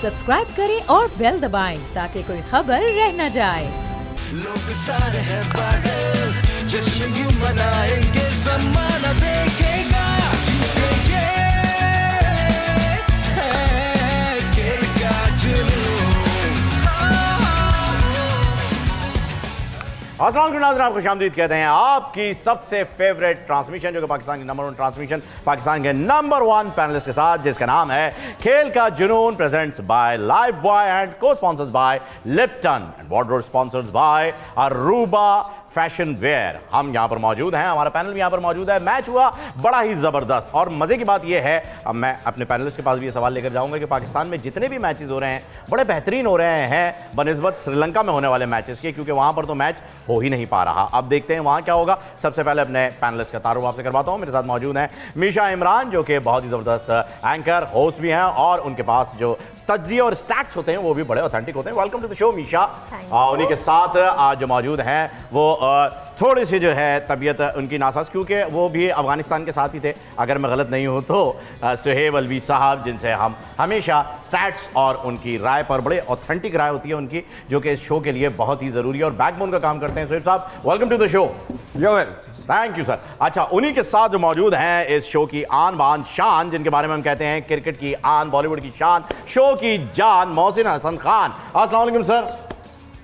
Subscribe करें और bell दबाएं ताकि कोई खबर रह न जाए। लोग सारे हैं पागल, जश्न यूं मनाएंगे, ज़माना देखेगा, ये है खेल का जुनून। अस्सलाम वालेकुम नाज़रीन, आपको खुशामदीद कहते हैं आपकी सबसे फेवरेट ट्रांसमिशन, जो कि पाकिस्तान की नंबर 1 ट्रांसमिशन, पाकिस्तान के नंबर 1 पैनलिस्ट के साथ, जिसका नाम है खेल का जुनून, presents by Lifebuoy and cosponsors by Lipton and wardrobe sponsors by Aruba fashion wear. हम यहाँ पर मौजूद हैं, हमारा पैनल भी यहाँ पर मौजूद है। मैच हुआ बड़ा ही ज़बरदस्त और मज़े की बात यह है, अब मैं अपने पैनलिस्ट के पास भी ये सवाल लेकर जाऊँगा कि पाकिस्तान में जितने भी मैचेस हो रहे हैं बड़े बेहतरीन हो रहे हैं बनिस्बत श्रीलंका में होने वाले मैचेस के, क्योंकि वहाँ पर तो मैच हो ही नहीं पा रहा। अब देखते हैं वहाँ क्या होगा। सबसे पहले अपने पैनलिस्ट का तारुफ आपसे करवाता हूँ। मेरे साथ मौजूद हैं मीशा इमरान, जो कि बहुत ही ज़बरदस्त एंकर होस्ट भी हैं और उनके पास जो तज्जिए और स्टैट्स होते हैं वो भी बड़े ऑथेंटिक होते हैं। Welcome to the show Misha. उन्हीं के साथ आज जो मौजूद हैं वो थोड़ी सी जो है तबीयत उनकी नासाज, क्योंकि वो भी अफगानिस्तान के साथ ही थे अगर मैं गलत नहीं हूँ तो, सुहेब अलवी साहब, जिनसे हम हमेशा स्टैट्स और उनकी राय पर, बड़े ऑथेंटिक राय होती है उनकी, जो कि इस शो के लिए बहुत ही ज़रूरी है और बैकबोन का काम करते हैं। सुहेब साहब, welcome to the show. Thank you sir. अच्छा, उन्हीं के साथ जो मौजूद हैं इस शो की आन बान शान, जिनके बारे में हम कहते हैं क्रिकेट की आन, बॉलीवुड की शान, शो की जान, मोहसिन हसन खान। अस्सलाम वालेकुम सर।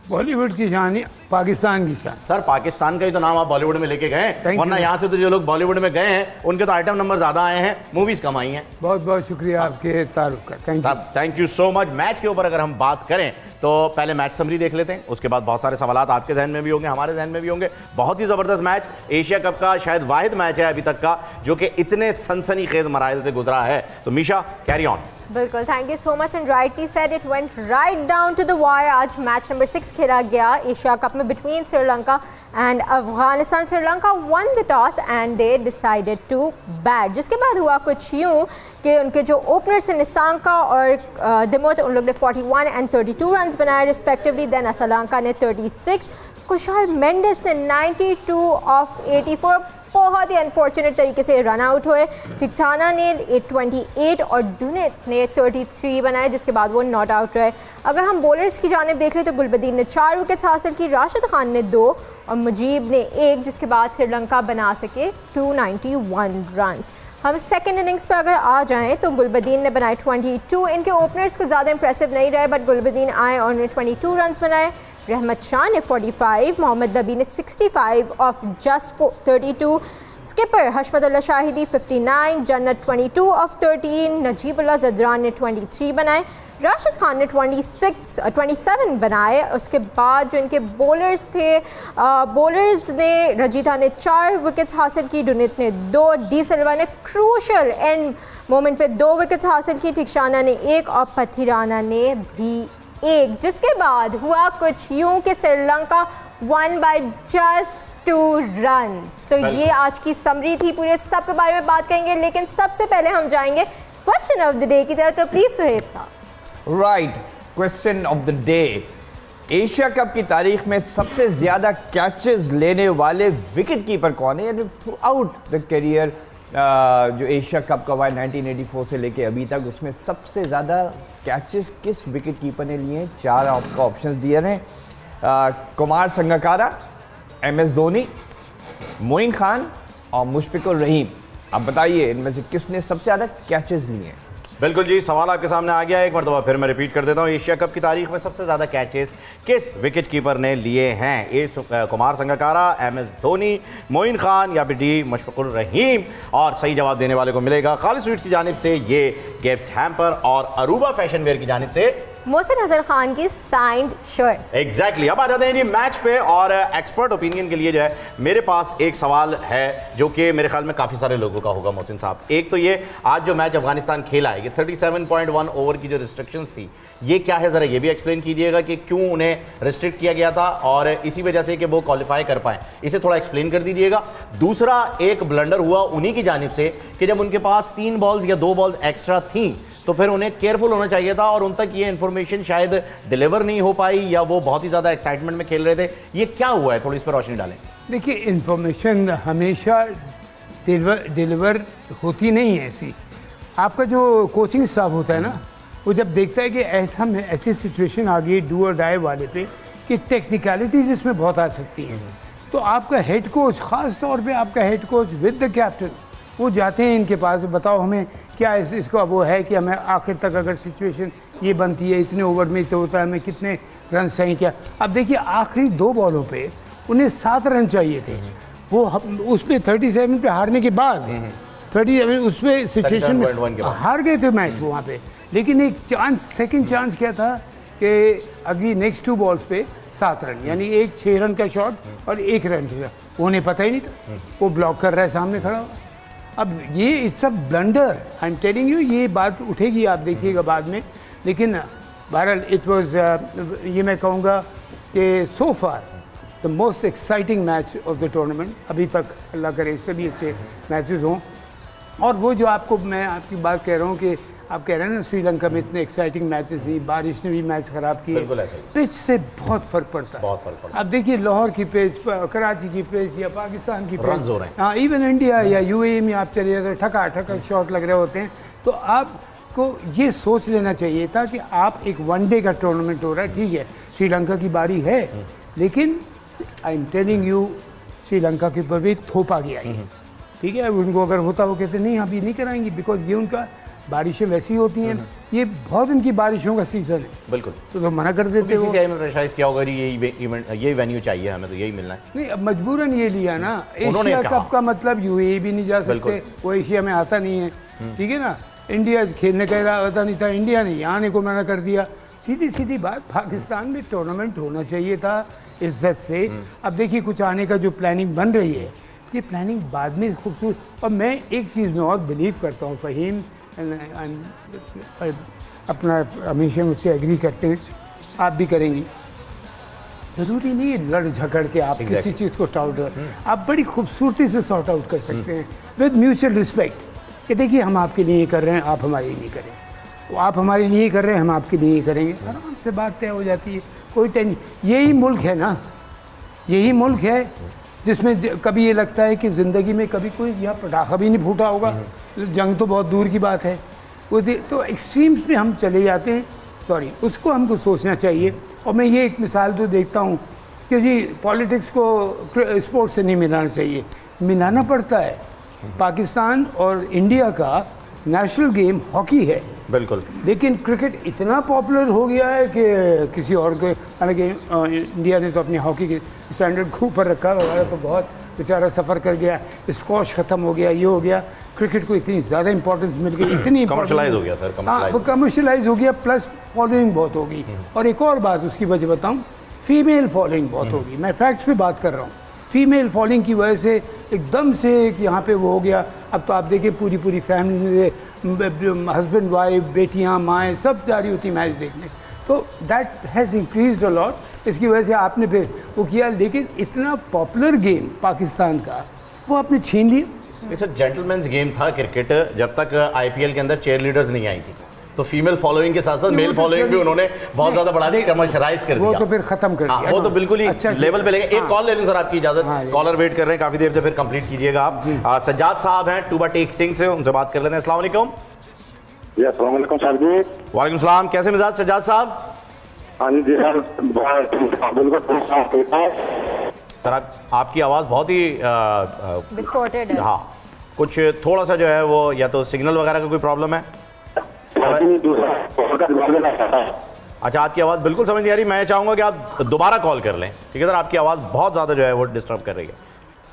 बॉलीवुड की शान, पाकिस्तान की शान। सर, पाकिस्तान का ही तो नाम आप बॉलीवुड में लेके गए, वरना यहाँ से तो जो लोग बॉलीवुड में गए हैं उनके तो आइटम नंबर ज़्यादा आए हैं, मूवीज़ कम आई हैं। बहुत बहुत शुक्रिया आपके तारुफ का, thank you so much. Match के ऊपर अगर हम बात करें तो पहले मैच समरी देख लेते हैं, उसके बाद बहुत सारे सवालात आपके जहन में भी होंगे, हमारे जहन में भी होंगे। बहुत ही ज़बरदस्त मैच, एशिया कप का शायद वाहिद मैच है अभी तक का जो कि इतने सनसनीखेज मराइल से गुजरा है। तो मीशा, कैरी ऑन। बिल्कुल, thank you so much and rightly said, it went right down to the wire. आज मैच नंबर 6 खेला गया एशिया कप में between Sri Lanka and Afghanistan. Sri Lanka won the toss and they decided to bat, जिसके बाद हुआ कुछ यूँ कि उनके जो ओपनर्स हैं निसांका और दिमोत, उन लोग ने 41 एंड 32 रन बनाए रिस्पेक्टिवली। देन असलंका ने 36, कुशाल मेंडिस ने 92 ऑफ 84 बहुत ही अनफॉर्चुनेट तरीके से रन आउट हुए। टिक्साना ने 28 और डुनेट ने 33 बनाए, जिसके बाद वो नॉट आउट रहे। अगर हम बॉलर्स की जानिब देख लें तो गुलबदीन ने 4 विकेट्स हासिल की, राशिद खान ने 2 और मुजीब ने 1, जिसके बाद श्रीलंका बना सके 291 रन। हम सेकेंड इनिंग्स पर अगर आ जाएं तो गुलबदीन ने बनाए 22। इनके ओपनर्स कुछ ज़्यादा इंप्रेसिव नहीं रहे, बट गुलबदीन आए और उन्होंने 22 रन बनाए। रहमत शाह ने 45, मोहम्मद नबी ने 65 of just 32। Skipper Hashmatullah Shahidi 59, जन्नत 22 ऑफ 13, नजीबुल्लाह जदरान ने 23 बनाए, राशिद खान ने 27 बनाए। उसके बाद जो इनके बॉलर्स थे, बॉलर्स ने रजीता ने 4 विकेट्स हासिल की, डुनित ने 2, डी सिल्वा ने क्रूशल एंड मोमेंट पे 2 विकेट्स हासिल की, टिक्साना ने 1 और पथिराना ने भी 1। जिसके बाद हुआ कुछ यूँ कि Sri Lanka one by just 2 runs. तो ये आज की समरी थी, पूरे सब के बारे में बात करेंगे, लेकिन सबसे पहले हम जाएंगे क्वेश्चन ऑफ द डे की तरफ। तो प्लीज सुहेब साहब। Right, question of the day. Asia cup की तारीख में सबसे ज़्यादा कैचेस लेने वाले विकेट कीपर कौन है, यानी थ्रू आउट द करियर जो एशिया कप का हुआ 1984 से लेके अभी तक, उसमें सबसे ज़्यादा कैचेस किस विकेट कीपर ने लिए? 4 आपको ऑप्शंस दिए हैं, कुमार संगकारा, MS धोनी, मोइन खान और मुशफिकुर रहीम। अब बताइए इनमें से किसने सबसे ज़्यादा कैचेस लिए हैं? बिल्कुल जी, सवाल आपके सामने आ गया। एक मरतबा फिर मैं रिपीट कर देता हूँ, एशिया कप की तारीख में सबसे ज़्यादा कैचेस किस विकेट कीपर ने लिए हैं? ए कुमार संगकारा, MS धोनी, मोइन खान या फिर डी मुशफिकुर रहीम। और सही जवाब देने वाले को मिलेगा खालिद स्वीट्स की जानिब से ये गिफ्ट हैम्पर और अरूबा फैशन वेयर की जानिब से मोहसिन हसन खान की साइंड शर्ट। एग्जैक्टली। अब आ जाते हैं जी मैच पे, और एक्सपर्ट ओपिनियन के लिए जो है मेरे पास एक सवाल है जो कि मेरे ख्याल में काफ़ी सारे लोगों का होगा मोहसिन साहब। एक तो ये, आज जो मैच अफगानिस्तान खेला है, ये 37.1 ओवर की जो रिस्ट्रिक्शंस थी, ये क्या है, ज़रा ये भी एक्सप्लेन कीजिएगा कि क्यों उन्हें रिस्ट्रिक्ट किया गया था और इसी वजह से कि वो क्वालिफाई कर पाएँ, इसे थोड़ा एक्सप्लेन कर दीजिएगा। दूसरा, एक ब्लंडर हुआ उन्हीं की जानिब से कि जब उनके पास 3 बॉल्स या 2 बॉल्स एक्स्ट्रा थी तो फिर उन्हें केयरफुल होना चाहिए था और उन तक ये इन्फॉर्मेशन शायद डिलीवर नहीं हो पाई, या वो बहुत ही ज़्यादा एक्साइटमेंट में खेल रहे थे। ये क्या हुआ है, थोड़ी इस पर रोशनी डालें। देखिए, इन्फॉर्मेशन हमेशा डिलीवर होती नहीं है ऐसी। आपका जो कोचिंग स्टाफ होता है ना, वो जब देखता है कि ऐसा में ऐसी सिचुएशन आ गई डू और डाई वाले पे कि टेक्निकलिटीज इसमें बहुत आ सकती हैं, तो आपका हेड कोच, ख़ास तौर पे आपका head coach with the captain, वो जाते हैं इनके पास, बताओ हमें क्या इसका वो है कि हमें आखिर तक अगर सिचुएशन ये बनती है, इतने ओवर में तो होता है, हमें कितने रन चाहिए क्या। अब देखिए आखिरी 2 बॉलों पे उन्हें 7 रन चाहिए थे, वो उस पर 37 पे हारने के बाद 37 उस पर सिचुएशन में हार गए थे मैच वहाँ पे, लेकिन एक चांस, सेकंड चांस क्या था कि अगली नेक्स्ट 2 बॉल्स पे 7 रन, यानी एक 6 रन का शॉट और 1 रन का, उन्हें पता ही नहीं था, वो ब्लॉक कर रहा है सामने खड़ा हुआ। अब ये it's a blunder, I am telling you, ये बात उठेगी आप देखिएगा बाद में, लेकिन बहरहाल इट वाज, ये मैं कहूँगा कि so far the most exciting match of the tournament अभी तक, अल्लाह करे इससे भी अच्छे मैचेस हों। और वो जो आपको मैं आपकी बात कह रहा हूँ कि आप कह रहे हैं ना श्रीलंका में इतने एक्साइटिंग मैचेस नहीं, बारिश ने भी मैच ख़राब किए, पिच से बहुत फ़र्क पड़ता है। अब देखिए लाहौर की पिच, कराची की पिच या पाकिस्तान की पिच, हाँ इवन इंडिया या यूएई में आप चले जाते ठका ठका शॉट लग रहे होते हैं, तो आपको ये सोच लेना चाहिए था कि आप एक वनडे का टूर्नामेंट हो रहा है, ठीक है श्रीलंका की बारी है, लेकिन I am telling you Sri Lanka के ऊपर भी थोपा गया है, ठीक है। उनको अगर होता वो कहते नहीं अभी नहीं कराएंगे, बिकॉज ये उनका बारिशें वैसी होती हैं, ये बहुत उनकी बारिशों का सीजन है, बिल्कुल, तो मना कर देते हो। बीसीसीआई में प्रेशराइज किया होगा, यही वेन्यू चाहिए हमें, तो यही मिलना है। नहीं अब मजबूरन ये लिया ना, एशिया कप का मतलब यूएई भी नहीं जा सकते, वो एशिया में आता नहीं है, ठीक है ना। इंडिया खेलने का आता नहीं था, इंडिया ने यहाँ आने को मना कर दिया। सीधी सीधी बात, पाकिस्तान में टूर्नामेंट होना चाहिए था इज्जत से। अब देखिए कुछ आने का जो प्लानिंग बन रही है, ये प्लानिंग बाद में खूबसूरत। और मैं एक चीज़ में और बिलीव करता हूँ, फ़हीम अपना हमेशा मुझसे एग्री करते हैं, आप भी करेंगी, ज़रूरी नहीं है लड़ झगड़ के आप किसी चीज़ को सॉर्ट आउट, आप बड़ी खूबसूरती से सॉर्ट आउट कर सकते हैं विद म्यूचुअल रिस्पेक्ट, कि देखिए हम आपके लिए कर रहे हैं, आप हमारे लिए करें, वो आप हमारे लिए कर रहे हैं, हम आपके लिए करेंगे, आराम से बात तय हो जाती है, कोई टेंशन। यही मुल्क है ना, यही मुल्क है जिसमें कभी ये लगता है कि ज़िंदगी में कभी कोई यहाँ पटाखा भी नहीं फूटा होगा, जंग तो बहुत दूर की बात है, वो तो एक्सट्रीम्स में हम चले जाते हैं, सॉरी उसको हमको सोचना चाहिए। और मैं ये एक मिसाल तो देखता हूँ कि जी पॉलिटिक्स को स्पोर्ट्स से नहीं मिलाना चाहिए, मिलाना पड़ता है। पाकिस्तान और इंडिया का नेशनल गेम हॉकी है, बिल्कुल, लेकिन क्रिकेट इतना पॉपुलर हो गया है कि किसी और को, हालांकि इंडिया ने तो अपनी हॉकी के स्टैंडर्ड को ऊपर रखा, हमारा तो बहुत बेचारा सफ़र कर गया, स्कॉश ख़त्म हो गया, ये हो गया, क्रिकेट को इतनी ज़्यादा इंपॉर्टेंस मिल गई, इतनी कमर्शलाइज हो गया सर, कमर्शलाइज हो गया, प्लस फॉलोइंग बहुत होगी। और एक और बात उसकी वजह बताऊँ, फीमेल फॉलोइंग बहुत होगी, मैं फैक्ट्स पे बात कर रहा हूँ। फीमेल फॉलोइंग की वजह से एकदम से यहाँ पे वो हो गया। अब तो आप देखिए पूरी पूरी फैमिली, हस्बैंड वाइफ, बेटियाँ, माएँ सब जा रही होती मैच देखने, तो that has increased a lot. इसकी वजह से आपने फिर वो किया, लेकिन इतना पॉपुलर गेम पाकिस्तान का वो आपने छीन लिया। इट्स अ जेंटलमैन्स गेम था क्रिकेट, जब तक आईपीएल के अंदर चेयर लीडर्स नहीं आई थी, तो फीमेल फॉलोइंग के साथ साथ मेल फॉलोइंग भी उन्होंने बहुत ज्यादा बढ़ा दी, कमर्शलाइज कर दिया, वो तो फिर खत्म कर दिया, वो तो बिल्कुल ही अच्छा लेवल पे लेके। एक कॉल ले लूं सर, आपकी इजाजत, कॉलर वेट कर रहे हैं काफी देर से, फिर कंप्लीट कीजिएगा आप। सज्जाद साहब हैं टूबा टेक सिंह से, उनसे बात कर लेते हैं। अस्सलाम वालेकुम। जी अस्सलाम वालेकुम सर जी। वालेकुम सलाम, कैसे मिजाज सज्जाद साहब? हाँ जी सर, सर आपकी आवाज़ बहुत ही डिस्टॉर्टेड है, हाँ कुछ थोड़ा सा जो है वो या तो सिग्नल वगैरह का कोई प्रॉब्लम है। अच्छा, आपकी आवाज़ बिल्कुल समझ नहीं आ रही, मैं चाहूँगा कि आप दोबारा कॉल कर लें, ठीक है सर, आपकी आवाज़ बहुत ज़्यादा जो है वो डिस्टर्ब कर रही है,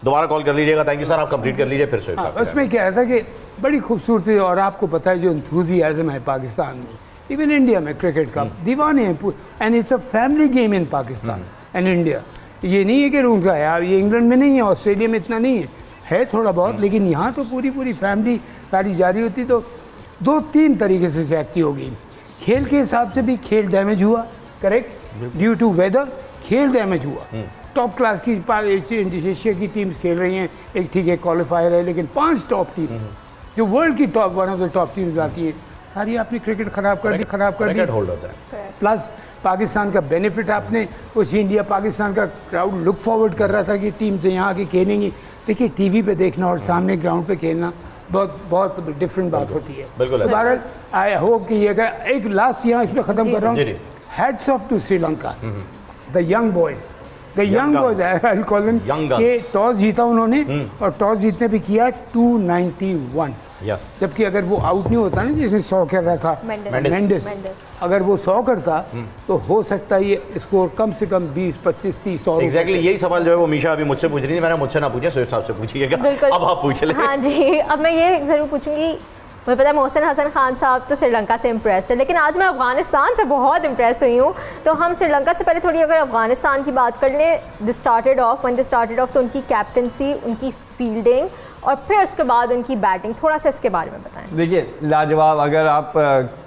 दोबारा कॉल कर लीजिएगा। थैंक यू सर, आप कंप्लीट कर लीजिए फिर से। उसमें क्या था कि बड़ी खूबसूरती, और आपको पता है जो एंथुसियाज्म है पाकिस्तान में, इवन इंडिया में क्रिकेट का दीवाने हैं, and it's a family game in Pakistan and India. ये नहीं है कि उनका है, ये इंग्लैंड में नहीं है, ऑस्ट्रेलिया में इतना नहीं है थोड़ा बहुत, लेकिन यहाँ तो पूरी पूरी फैमिली सारी जा रही होती। तो 2-3 तरीके से ज्यादती होगी, खेल के हिसाब से भी खेल डैमेज हुआ, करेक्ट, ड्यू टू वेदर खेल डैमेज हुआ। टॉप क्लास की एशिया की टीम्स खेल रही हैं, एक ठीक है क्वालिफायर है, लेकिन 5 टॉप टीम जो वर्ल्ड की top one of the top teams आती है, सारी आपने क्रिकेट खराब कर दी। प्लस पाकिस्तान का बेनिफिट आपने उस इंडिया पाकिस्तान का क्राउड लुक फॉरवर्ड कर रहा था कि टीम से यहाँ आके खेलेंगी। देखिए टीवी पे देखना और सामने ग्राउंड पे खेलना बहुत डिफरेंट बात होती है। बिल्कुल ऐसा। भारत, आई होप कि ये अगर एक लास्ट यहाँ इसमें ख़त्म कर रहा जी, जी। हूँ, hats off to Sri Lanka, the young boys, the young boys, I call them, Young ये guns। टॉस जीता उन्होंने और टॉस जीतने पे किया 291, यस जबकि अगर वो आउट नहीं होता ना, जिसने 100 कर रहा था मेंडिस। मेंडिस, अगर वो 100 करता तो हो सकता है ये स्कोर कम से कम 20, 25, 30 और एग्जैक्टली यही सवाल जो है वो मीशा अभी मुझसे पूछ रही थी, मैंने मुझसे ना पूछे, सोहेब साहब से पूछिएगा। बिल्कुल। अब आप पूछ ले। हाँ जी, अब मैं ये ज़रूर पूछूंगी, मुझे पता है मोहसिन हसन खान साहब तो श्रीलंका से इम्प्रेस है, लेकिन आज मैं अफगानिस्तान से बहुत इम्प्रेस हुई हूँ। तो हम श्रीलंका से पहले थोड़ी अगर अफगानिस्तान की बात कर लें, दे स्टार्टेड ऑफ तो उनकी कैप्टनसी, उनकी फील्डिंग और फिर उसके बाद उनकी बैटिंग, थोड़ा सा इसके बारे में बताएं। देखिए लाजवाब। अगर आप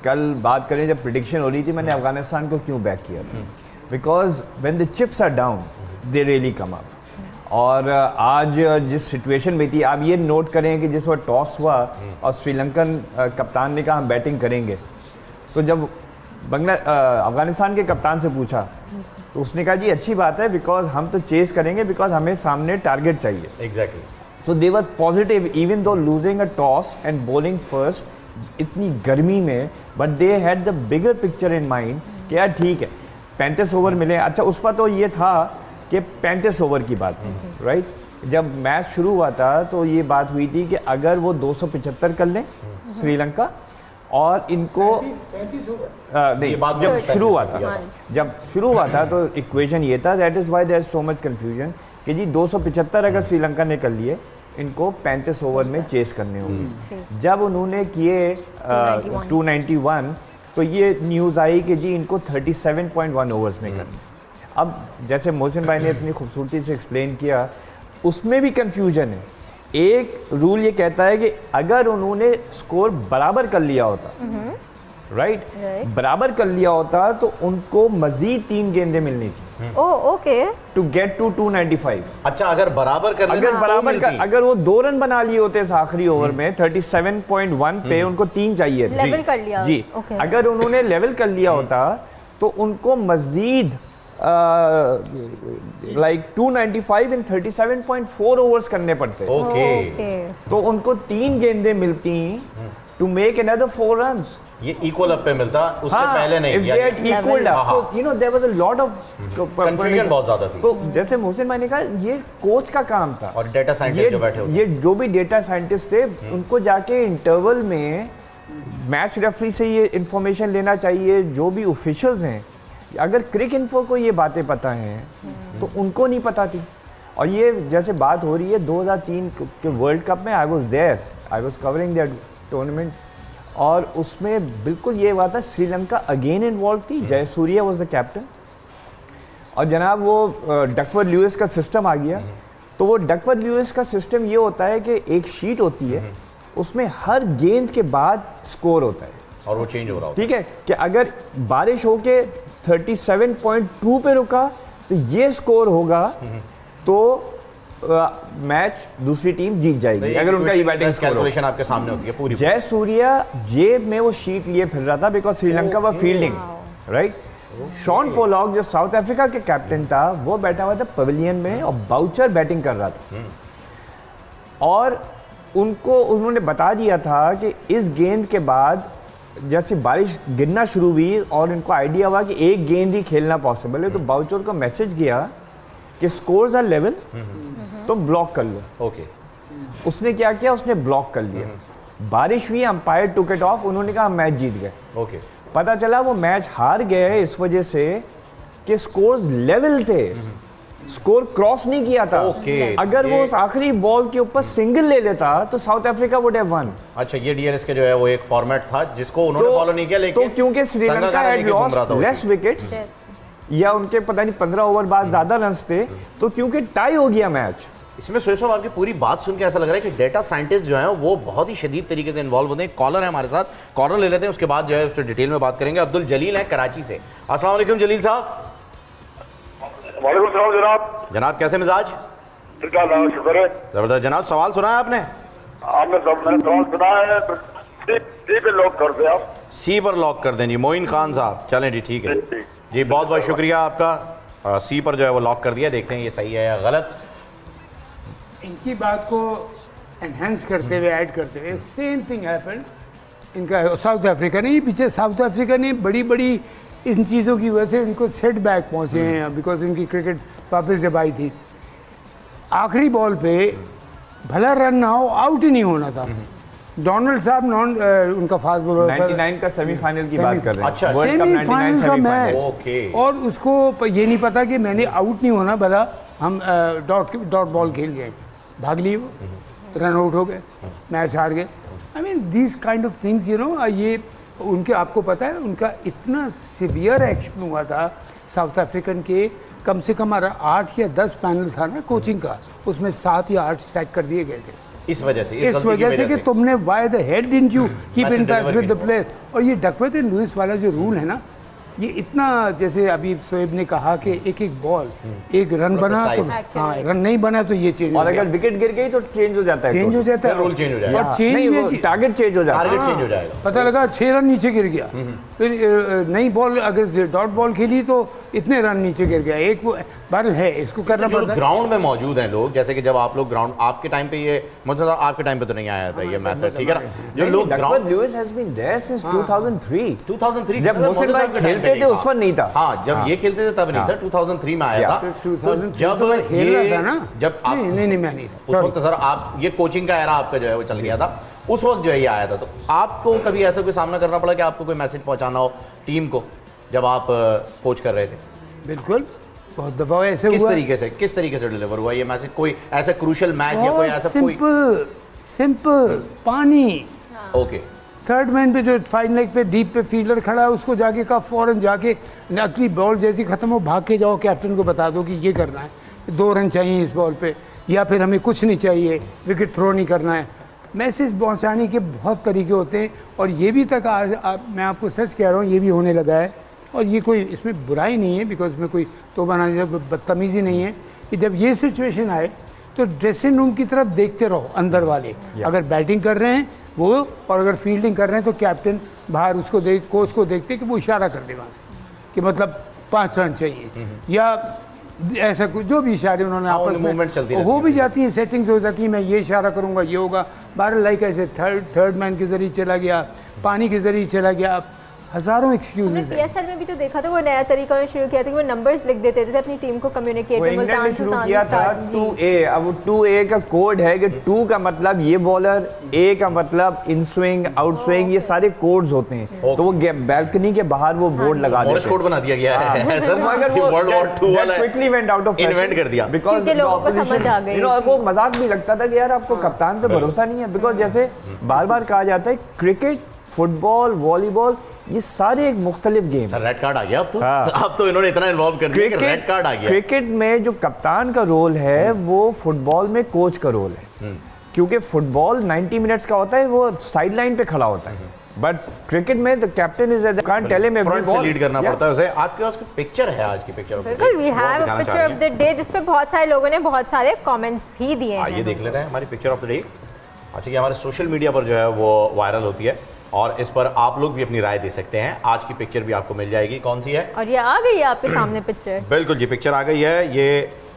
कल बात करें जब प्रिडिक्शन हो रही थी, मैंने अफगानिस्तान को क्यों बैक किया था, because when the chips are down they really come up. और आज जिस सिचुएशन में थी, आप ये नोट करें कि जिस वक्त टॉस हुआ और श्रीलंकन कप्तान ने कहा हम बैटिंग करेंगे, तो जब अफगानिस्तान के कप्तान से पूछा तो उसने कहा जी अच्छी बात है, बिकॉज हम तो चेस करेंगे, बिकॉज हमें सामने टारगेट चाहिए। Exactly. So they were positive even though losing a toss and bowling first इतनी गर्मी में, but they had the bigger picture in mind कि यार ठीक है 35 ओवर मिले। अच्छा उस पर तो ये था कि 35 ओवर की बात थी, राइट। जब मैच शुरू हुआ था तो ये बात हुई थी कि अगर वो 275 कर लें श्रीलंका और इनको नहीं, जब शुरू हुआ था तो इक्वेशन ये था, that is why there is so much confusion कि जी 275 अगर श्रीलंका ने कर लिए, इनको 35 ओवर में चेस करने होंगे। जब उन्होंने किए 291 तो ये न्यूज़ आई कि जी इनको 37.1 ओवर्स में करना। अब जैसे मोहसिन भाई ने इतनी खूबसूरती से एक्सप्लेन किया, उसमें भी कंफ्यूजन है। एक रूल ये कहता है कि अगर उन्होंने स्कोर बराबर कर लिया होता, राइट, बराबर कर लिया होता तो उनको मजीद 3 गेंदें मिलनी थी। Okay, to get to 295। अच्छा अगर बराबर कर अगर वो 2 रन बना लिए होते इस आखिरी ओवर में 37.1 पे, उनको 3 चाहिए थे लेवल कर लिया जी। अगर उन्होंने लेवल कर लिया होता तो उनको मजीद लाइक 295 इन 37.4 ओवर्स करने पड़ते। ओके। तो उनको 3 गेंदें मिलती टू मेक अनदर 4 रन्स। ये इक्वल अप पे मिलता, उससे पहले नहीं। If they had equaled up, so you know there was a lot of confusion बहुत ज्यादा थी। तो जैसे मोहसिन भाई ने कहा, ये कोच का काम था और डेटा साइंटिस्ट जो बैठे होते, ये जो भी डेटा साइंटिस्ट थे, उनको जाके इंटरवल में मैच रेफरी से ये इंफॉर्मेशन लेना चाहिए। जो भी ऑफिशियल्स हैं, अगर क्रिक इन्फो को ये बातें पता हैं तो उनको नहीं पता थी। और ये जैसे बात हो रही है 2003 के वर्ल्ड कप में, I was there, I was covering that tournament, और उसमें बिल्कुल ये बात है, श्रीलंका अगेन इन्वॉल्व थी। जयसूर्या वाज द कैप्टन और जनाब वो डकवर्थ ल्यूइस का सिस्टम आ गया। तो वो डकवर्थ ल्यूइस का सिस्टम ये होता है कि एक शीट होती है, उसमें हर गेंद के बाद स्कोर होता है और वो चेंज हो रहा होता है। ठीक है कि अगर बारिश होके 37.2 पे रुका तो ये स्कोर होगा, तो मैच दूसरी टीम जीत जाएगी अगर उनका ये बैटिंग कैलकुलेशन आपके सामने होती है पूरी। जयसूर्या जेब में वो शीट लिए फिर रहा था, बिकॉज श्रीलंका वा फील्डिंग, राइट। शॉन पोलॉक जो साउथ अफ्रीका के कैप्टन था, वो बैठा हुआ था पवेलियन में और बाउचर बैटिंग कर रहा था। और उनको उन्होंने बता दिया था कि इस गेंद के बाद जैसे बारिश गिरना शुरू हुई और इनको आइडिया हुआ कि एक गेंद ही खेलना पॉसिबल है, तो बाउचर को मैसेज गया कि स्कोर्स आर लेवल, तो ब्लॉक कर लो। ओके। उसने क्या किया, उसने ब्लॉक कर लिया। बारिश हुई, अंपायर टुक इट ऑफ, उन्होंने कहा मैच जीत गए। ओके। पता चला वो मैच हार गए इस वजह से कि स्कोर्स लेवल थे, स्कोर क्रॉस नहीं किया था। अगर वो उस आखिरी बॉल के ऊपर सिंगल ले लेता तो south Africa would have one. अच्छा, ये डीएलएस के जो है वो एक फॉर्मेट था जिसको उन्होंने फॉलो नहीं किया, लेकिन तो क्योंकि Sri Lanka had lost less wickets या उनके पता नहीं 15 ओवर बाद ज्यादा रन्स थे, तो क्योंकि टाई हो गया मैच। इसमें सोहेब साहब आपकी पूरी बात सुन के ऐसा लग रहा है कि डेटा साइंटिस्ट जो हैं वो बहुत ही शदीद तरीके से इन्वॉल्व होते हैं। कॉलर है हमारे साथ, कॉलर ले लेते हैं, उसके बाद जो है उस पर डिटेल में बात करेंगे। अब्दुल जलील है कराची से। अस्सलाम वालेकुम जलील साहब। वालेकुम सलाम जनाब। जनाब कैसे मिजाज? शुक्र है। जबरदस्त जनाब। सवाल सुना है आपने? मैंने सवाल सुना है, सी पे लॉक कर दे आप। सी पर लॉक कर दें जी। मोइन खान साहब, चलें जी, ठीक है जी, बहुत बहुत शुक्रिया आपका। सी पर जो है वो लॉक कर दिया। देखते हैं ये सही है या गलत। इनकी बात को एनहेंस करते हुए, ऐड करते हुए, सेम थिंग हैपेंड इनका साउथ अफ्रीका ने। ये पीछे साउथ अफ्रीका ने बड़ी इन चीज़ों की वजह से इनको सेटबैक पहुँचे हैं, बिकॉज इनकी क्रिकेट वापस जब आई थी आखिरी बॉल पे भला रन ना हो, आउट ही नहीं होना था। डोनाल्ड साहब उनका फास्ट बॉलर 99 का सेमीफाइनल की बात कर रहे हैं। अच्छा, वर्ल्ड कप 99 सेमीफाइनल का मैच, सेमीफाइनल। और उसको ये नहीं पता कि मैंने आउट नहीं होना, भला हम डॉट बॉल खेल गए, भाग लिए वो, रन आउट हो गए, मैच हार गए। I mean this kind of things you know. ये उनके, आपको पता है उनका इतना सिवियर एक्शन हुआ था साउथ अफ्रीकन के, कम से कम 8 या 10 पैनल था ना कोचिंग का, उसमें 7 या 8 सैक कर दिए गए थे इस वजह से, इस वजह से कि तुमने why the head didn't you keep in touch with the player. और ये डकवर्थ एंड लुइस वाला जो रूल है ना, ये इतना, जैसे अभी शोएब ने कहा कि एक बॉल एक रन बना तो, हाँ रन नहीं बना तो ये चेंज, और अगर विकेट गिर गई तो चेंज हो जाता है, चेंज हो जाता है, रूल चेंज हो जाएगा, और चेंज टारगेट चेंज हो जाता है, टारगेट चेंज हो जाएगा। पता लगा 6 रन नीचे गिर गया, फिर नई बॉल अगर डॉट बॉल खेली तो इतने रन नीचे गिर गया, एक बॉल है, इसको करना पड़ता है। ग्राउंड में मौजूद हैं लोग, जैसे कि जब आप लोग ग्राउंड, आपके टाइम पे ये मतलब आपके टाइम पे तो नहीं आया था ये मैथड, ठीक है ना, जो लोग ground, Lewis has been there since 2003 जब मतलब मोहसिन भाई खेलते थे उस वक्त नहीं था। हाँ, जब ये खेलते थे तब नहीं था, 2003 में आया था। तो जब ये था ना, जब आप नहीं मैं नहीं, उस वक्त सर आप, ये कोचिंग का एरा आपका जो है वो चल गया था, उस वक्त जो है ये आया था। तो आपको कभी ऐसा कोई सामना करना पड़ा कि आपको कोई मैसेज पहुंचाना हो टीम को जब आप कोच कर रहे थे? बिल्कुल, बहुत दफा ऐसे हुआ। किस तरीके से डिलीवर हुआ ये मैसेज? कोई ऐसा क्रूशियल मैच या कोई ऐसा कोई सिंपल पानी, ओके, थर्ड मैन पे जो फाइन लेग पे डीप पे फील्डर खड़ा है उसको जाके कहा फौरन जाके, अगली बॉल जैसी खत्म हो भाग के जाओ, कैप्टन को बता दो कि ये करना है, 2 रन चाहिए इस बॉल पे, या फिर हमें कुछ नहीं चाहिए, विकेट थ्रो नहीं करना है। मैसेज पहुंचाने के बहुत तरीके होते हैं, और ये भी तक आज मैं आपको सच कह रहा हूँ, ये भी होने लगा है, और ये कोई इसमें बुराई नहीं है, बिकॉज इसमें कोई तो बनाने बदतमीज़ी नहीं है, कि जब ये सिचुएशन आए तो ड्रेसिंग रूम की तरफ देखते रहो, अंदर वाले अगर बैटिंग कर रहे हैं वो, और अगर फील्डिंग कर रहे हैं तो कैप्टन बाहर उसको कोच को देखते कि वो इशारा कर दे वहाँ से कि मतलब 5 रन चाहिए, या ऐसा कुछ जो भी इशारे उन्होंने आपस में मूवमेंट चलती हो भी जाती हैं, सेटिंग्स हो जाती है, मैं ये इशारा करूँगा ये होगा, 12 लाइक ऐसे थर्ड मैन के जरिए चला गया, पानी के जरिए चला गया, हज़ारों एक्सक्यूजेस हैं। पीएसएल में भी तो देखा था, वो नया तरीका उन्होंने शुरू किया था कि वो नंबर्स लिख देते थे अपनी टीम को कम्युनिकेट में, इंग्लैंड ने शुरू किया था 2A। अब वो 2A का कोड है कि 2 का मतलब ये बॉलर, A का मतलब इन स्विंग, आउट स्विंग, ये सारे कोड्स होते हैं। तो वो बैल्कनी के बाहर वो बोर्ड लगा देते हैं, मोर्स कोड बना दिया गया है सर, मगर वो वर्ल्ड वॉर 2 वाला quickly went out of invent कर दिया, बिकॉज़ लोगों को समझ आ गई। वो मजाक भी लगता था कि यार आपको कप्तान पे भरोसा नहीं है, बिकॉज जैसे बार-बार कहा जाता है क्रिकेट, फुटबॉल, वॉलीबॉल, ये सारे एक मुख्तलिफ गेम। रेड कार्ड आ गया अब तो, अब तो इन्होंने इतना इन्वॉल्व कर दिया कि रेड कार्ड आ गया। क्रिकेट में जो कप्तान का रोल है वो फुटबॉल में कोच का रोल है, क्योंकि फुटबॉल 90 मिनट्स का होता है, वो साइड लाइन पे खड़ा होता है, बट क्रिकेट में the captain is at can't tell him front से लीड करना पड़ता है उसे। आज के पास पिक्चर है, आज की पिक्चर बिल्कुल, we have a picture of the day जिस पे बहुत सारे लोगों ने बहुत सारे कमेंट्स भी दिए हैं। आइए देख लेते हैं हमारी पिक्चर ऑफ द डे। अच्छा, ये हमारे सोशल मीडिया पर जो है वो वायरल होती है, और इस पर आप लोग भी अपनी राय दे सकते हैं। आज की पिक्चर भी आपको मिल जाएगी, कौन सी है? और ये आ गई है आपके सामने पिक्चर। बिल्कुल, ये पिक्चर आ गई है। ये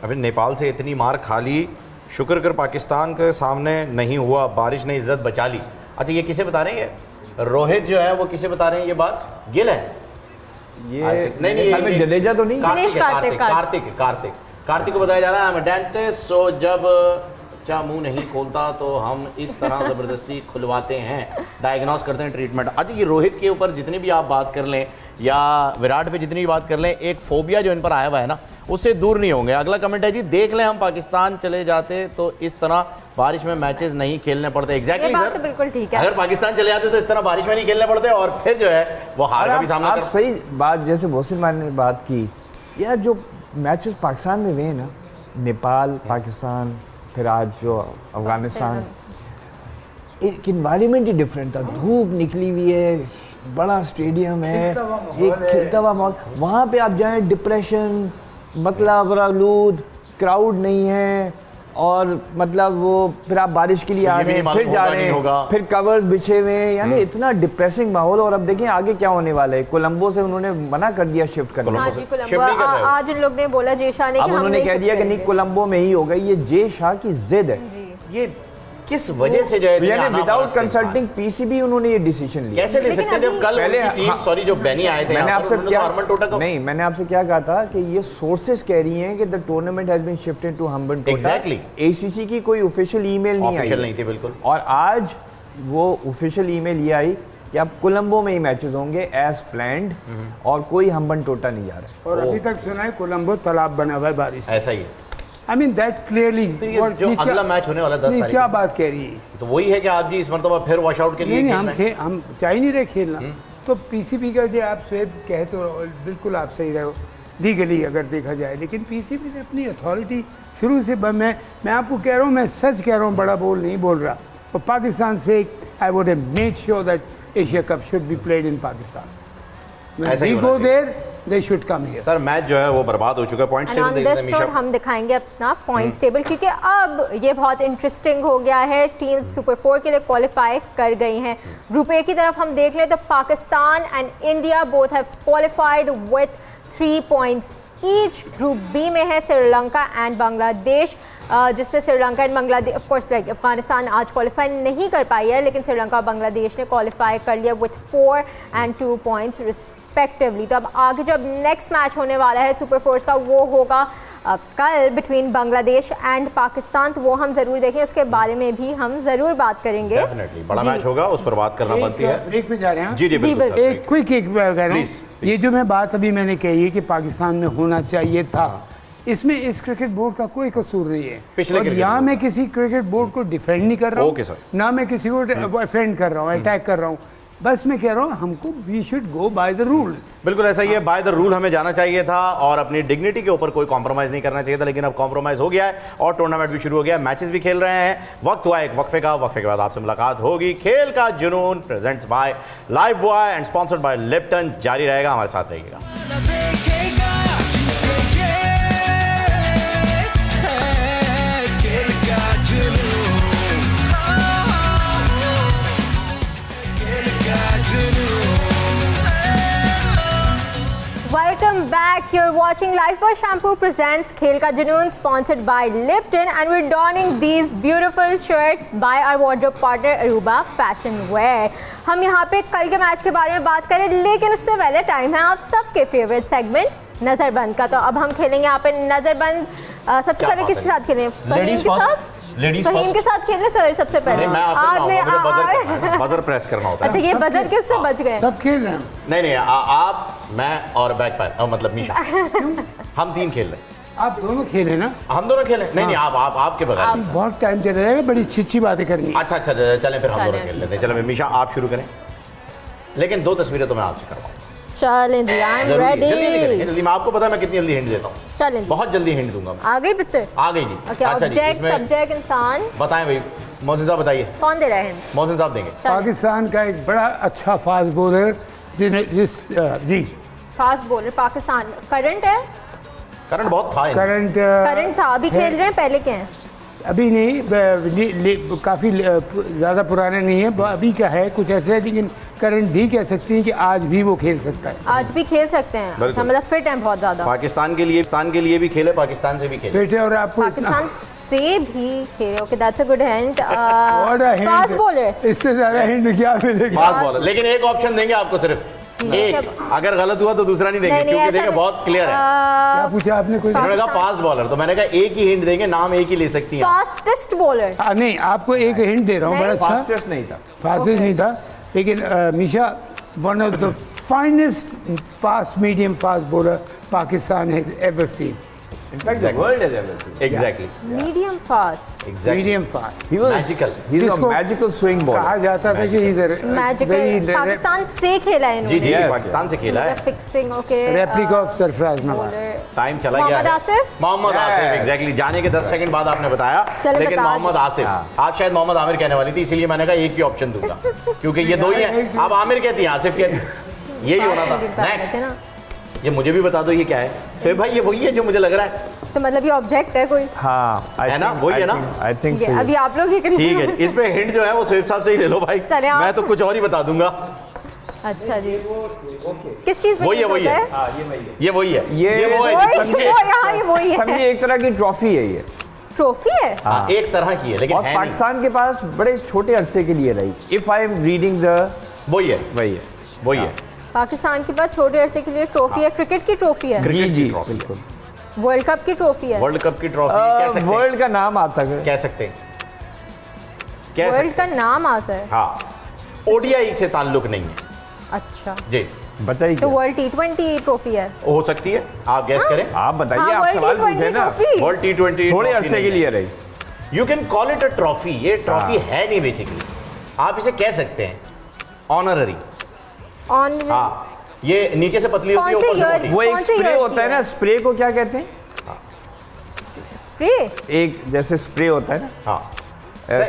अभी नेपाल से इतनी मार खा ली, शुक्र कर पाकिस्तान के सामने नहीं हुआ, बारिश ने इज्जत बचा ली। अच्छा, ये किसे बता रहे हैं? ये रोहित जो है वो किसे बता रहे हैं ये बात? गिल है ये नहीं, जडेजा तो नहीं, कार्तिक को बताया जा रहा है, I'm a dentist, so जब मुंह नहीं खोलता तो हम इस तरह ज़बरदस्ती खुलवाते हैं, डायग्नोस करते हैं, ट्रीटमेंट। अच्छा, ये रोहित के ऊपर जितनी भी आप बात कर लें या विराट पे जितनी भी बात कर लें, एक फोबिया जो इन पर आया हुआ है ना, उससे दूर नहीं होंगे। अगला कमेंट है जी, देख लें हम पाकिस्तान चले जाते तो इस तरह बारिश में मैचेस नहीं खेलने पड़ते। एग्जैक्टली सर, तो बिल्कुल ठीक है। अगर पाकिस्तान चले जाते तो इस तरह बारिश में नहीं खेलने पड़ते, और फिर जो है वो हार का भी सामना कर। सही बात, जैसे मोहसिन भाई ने बात की यार, जो मैचेस पाकिस्तान में हुए ना, नेपाल, पाकिस्तान, फिर आज जो अफगानिस्तान, एक इन्वायरमेंट ही डिफरेंट था, धूप निकली हुई है, बड़ा स्टेडियम है, एक खिलता हुआ माहौल, वहाँ पे आप जाएं डिप्रेशन, मतलब आलूद, क्राउड नहीं है, और मतलब वो फिर आप बारिश के लिए आ रहे हैं, फिर जा रहे हैं, फिर कवर्स बिछे हुए हैं, यानी इतना डिप्रेसिंग माहौल। और अब देखें आगे क्या होने वाला है। कोलंबो से उन्होंने मना कर दिया शिफ्ट करने, आज उन लोग ने बोला जे शाह ने, अब उन्होंने कह दिया कि नहीं कोलंबो में ही होगा। ये जे शाह की जिद है, ये किस वजह से जो है यानी विदाउट कंसल्टिंग पीसीबी उन्होंने ये डिसीजन लिया? कैसे ले सकते हैं जब कल पहले टीम सॉरी जो बेनी आए थे, मैंने आपसे क्या हरमन टोटा को नहीं, मैंने आपसे क्या कहा था कि ये सोर्सेस कह रही हैं कि the tournament has been shifted to Hambantota. Exactly, ACC की कोई ऑफिशियल ईमेल नहीं आई, ऑफिशियल नहीं थी बिल्कुल। और आज वो ऑफिशियल ईमेल ये आई कि अब कोलंबो में ही मैचेस होंगे एज प्लान्ड और कोई हम्बन टोटा नहीं जा रहा। और अभी तक सुना है कोलंबो तालाब बना हुआ है बारिश। ऐसा ही आई मीन दैट क्लियरली जो अगला मैच होने वाला 10 तारीख क्या बात कह रही है, तो वही है कि आप जी इस मरतबा फिर वॉश आउट के लिए हम चाह नहीं रहे खेलना। तो पीसीबी का जो आप स्वेप कहे तो बिल्कुल आप सही रहो लीगली अगर देखा जाए, लेकिन पीसीबी ने अपनी अथॉरिटी शुरू से मैं आपको कह रहा हूँ, मैं सच कह रहा हूँ, बड़ा बोल नहीं बोल रहा। और पाकिस्तान से I would have made sure that Asia cup should be played in Pakistan. ऐसा ही go there they should come here. Sir match जो है वो बर्बाद हो चुका है। पॉइंट्स टेबल देख लें मीशा, हम दिखाएंगे अपना पॉइंट्स टेबल, क्योंकि अब ये बहुत इंटरेस्टिंग हो गया है। टीम्स सुपर 4 के लिए क्वालिफाई कर गई हैं। ग्रुप ए की तरफ हम देख लें तो Pakistan and India both have qualified with 3 points each. Group B में है श्रीलंका एंड बांग्लादेश, जिसमें Sri Lanka and Bangladesh of course like Afghanistan आज क्वालिफाई नहीं कर पाई है, लेकिन श्रीलंका और बांग्लादेश ने क्वालिफाई कर लिया विथ 4 and 2 पॉइंट्स रिस्पेक्टिवली। तो अब आगे जब नेक्स्ट मैच होने वाला है सुपर 4 का, वो होगा कल बिटवीन बांग्लादेश एंड पाकिस्तान, तो वो हम ज़रूर देखें, उसके बारे में भी हम ज़रूर बात करेंगे। डेफिनेटली बड़ा मैच होगा, उस पर बात करना बनती है। ब्रेक पे जा रहे हैं। जी जी बिल्कुल। एक क्विक कह रहा हूँ, ये जो मैं बात अभी मैंने कही है कि पाकिस्तान में होना चाहिए था, इसमें इस क्रिकेट बोर्ड का कोई कसूर नहीं है। पिछले और यहाँ मैं किसी क्रिकेट बोर्ड को डिफेंड नहीं कर रहा हूँ, ना मैं किसी को डिफेंड कर रहा हूँ, अटैक कर रहा हूँ, बस मैं कह रहा हूँ हमको we should go by the rules. बिल्कुल ऐसा ही है, बाय द रूल हमें जाना चाहिए था और अपनी डिग्निटी के ऊपर कोई कॉम्प्रोमाइज नहीं करना चाहिए था, लेकिन अब कॉम्प्रोमाइज हो गया है और टूर्नामेंट भी शुरू हो गया है, मैचेस भी खेल रहे हैं। वक्त हुआ एक वक्फे का, वक्फे के बाद आपसे मुलाकात होगी। खेल का जुनून presents by Lifebuoy and sponsored by Lipton जारी रहेगा, हमारे साथ रहिएगा। Welcome back. You're watching Lifebuoy Shampoo presents Khel Ka Junoon, sponsored by Lipton, and we're donning these beautiful shirts by our wardrobe partner Aruba Fashion Wear. हम यहाँ पे कल के मैच के बारे में बात करें, लेकिन उससे पहले टाइम है आप सबके फेवरेट सेगमेंट नजरबंद का। तो अब हम खेलेंगे यहाँ पे नजरबंद। सबसे पहले किसके साथ खेलें? फहीम के साथ? फहीम के साथ खेलने सर सबसे पहले। आपने बजर प्रेस करना होता है। अच्छा ये बजर के उससे बच गए। सब खेल रहे हैं? नहीं आप, मैं और बैक फायर मतलब मीशा, हम 3 खेल रहे हैं। आप दोनों खेले ना? हम दोनों खेले। नहीं आप आपके बगैर बहुत टाइम चला जाएगा, बड़ी अच्छी बातें करनी। अच्छा चलें फिर हम दोनों खेल लेते हैं। चलें मीशा आप शुरू करें, लेकिन 2 तस्वीरें तो मैं आपसे करवाऊँ। चलें जी, आई एम रेडी। जल्दी, मैं आपको पता है मैं कितनी जल्दी हिंट देता हूँ। चलें, बहुत जल्दी हिंट दूंगा। आ गई बच्चे? आ गई जी। ओके, ऑब्जेक्ट सब्जेक्ट इंसान बताएं भाई। मोहसिन साहब बताइए कौन दे रहे हैं? मोहसिन साहब देंगे। पाकिस्तान का एक बड़ा अच्छा फास्ट बॉलर जी फास्ट बॉलर पाकिस्तान करंट है? करंट बहुत था। करंट था, अभी खेल रहे हैं, पहले के हैं? अभी नहीं, काफ़ी ज़्यादा पुराने नहीं है, अभी का है कुछ ऐसे, लेकिन करंट भी कह सकती हैं कि आज भी वो खेल सकता है। आज भी खेल सकते हैं? अच्छा, मतलब फिट है बहुत ज़्यादा। पाकिस्तान के लिए भी खेले, पाकिस्तान से भी खेले, फिट है। और आपको पाकिस्तान से भी खेले। Okay, that's a good hint. Fast bowler, इससे ज़्यादा हिंट क्या मिलेगा? फास्ट बॉलर, लेकिन एक ऑप्शन देंगे आपको, सिर्फ एक। अगर गलत हुआ तो दूसरा नहीं देंगे, क्योंकि देखिए बहुत क्लियर है। क्या पूछा आपने? कोई कहा फास्ट बॉलर, तो मैंने कहा एक ही हिंट देंगे, नाम एक ही ले सकती हैं। Fastest bowler? नहीं, आपको एक हिंट दे रहा हूँ, बड़ा अच्छा। फास्टेस्ट नहीं था, फास्टेस्ट नहीं था, लेकिन Misha one of the finest fast medium fast bowler Pakistan has ever seen. In fact, the world has ever seen. Exactly. Medium fast. Exactly. Medium fast. He was magical. He's a magical swing bowler. कहा जाता था कि he's a Magical. Pakistan से खेला है इन्होंने। जी पाकिस्तान से खेला है। Fixing, okay. Replica of Sarfaraz Nawaz. Time चला गया। मोहम्मद आसिफ, एग्जैक्टली। जाने के 10 सेकंड बाद आपने बताया, लेकिन मोहम्मद आसिफ, आप शायद मोहम्मद आमिर कहने वाली थी, इसीलिए मैंने कहा एक ही ऑप्शन दूंगा, क्योंकि ये 2 ही हैं। आप आमिर कहती हैं, आसिफ कहती, यही होना था। नेक्स्ट, ये मुझे भी बता दो, ये क्या है? फिर भाई ये वही है जो मुझे लग रहा है, तो मतलब ये ऑब्जेक्ट है कोई? हाँ, है ना, वही है ना? आई थिंक अभी आप लोग ठीक है, इस पे हिंट जो है वो स्वेप साहब से ही ले लो भाई, मैं तो कुछ और ही बता दूंगा। अच्छा जी, किस चीज में? वही है, ये वही है, ये ये वो है, वही है। समझिए एक तरह की ट्रॉफी है ये। ट्रॉफी है। हाँ, एक तरह की है लेकिन और है नहीं। पाकिस्तान के पास बड़े छोटे अरसे के लिए रही। If I am reading the वही है वही है। पाकिस्तान के पास छोटे अरसे के लिए ट्रॉफी है, क्रिकेट की ट्रॉफी है, जी जी ट्रॉफी है। बिल्कुल। वर्ल्ड कप की ट्रॉफी है, वर्ल्ड कप की ट्रॉफी कह सकते हैं। वर्ल्ड का नाम आता है। कह सकते हैं, कह वर्ल्ड सकते का नाम आता है। हैं। हाँ, ओडीआई से ताल्लुक नहीं है अच्छा, जी। बताइए तो क्या? वर्ल्ड टी20 ट्रॉफी है। हो सकती है, आप गैस करें। आप बताइए, हाँ, आप वर्ल्ड सवाल T20 पूछे ना। ट्रॉफी। वर्ल्ड टी20 थोड़े अरसे के लिए रही। You can call it a trophy. ये ट्रॉफी है नहीं बेसिकली, आप इसे कह सकते हैं ऑनररी। ऑन हाँ, ये नीचे से पतली होती है, कौन से ऊपर से year? मोटी। वो एक कौन सी स्प्रे year होता की है ना, है? स्प्रे को क्या कहते हैं? स्प्रे। एक जैसे स्प्रे होता है ना। हाँ,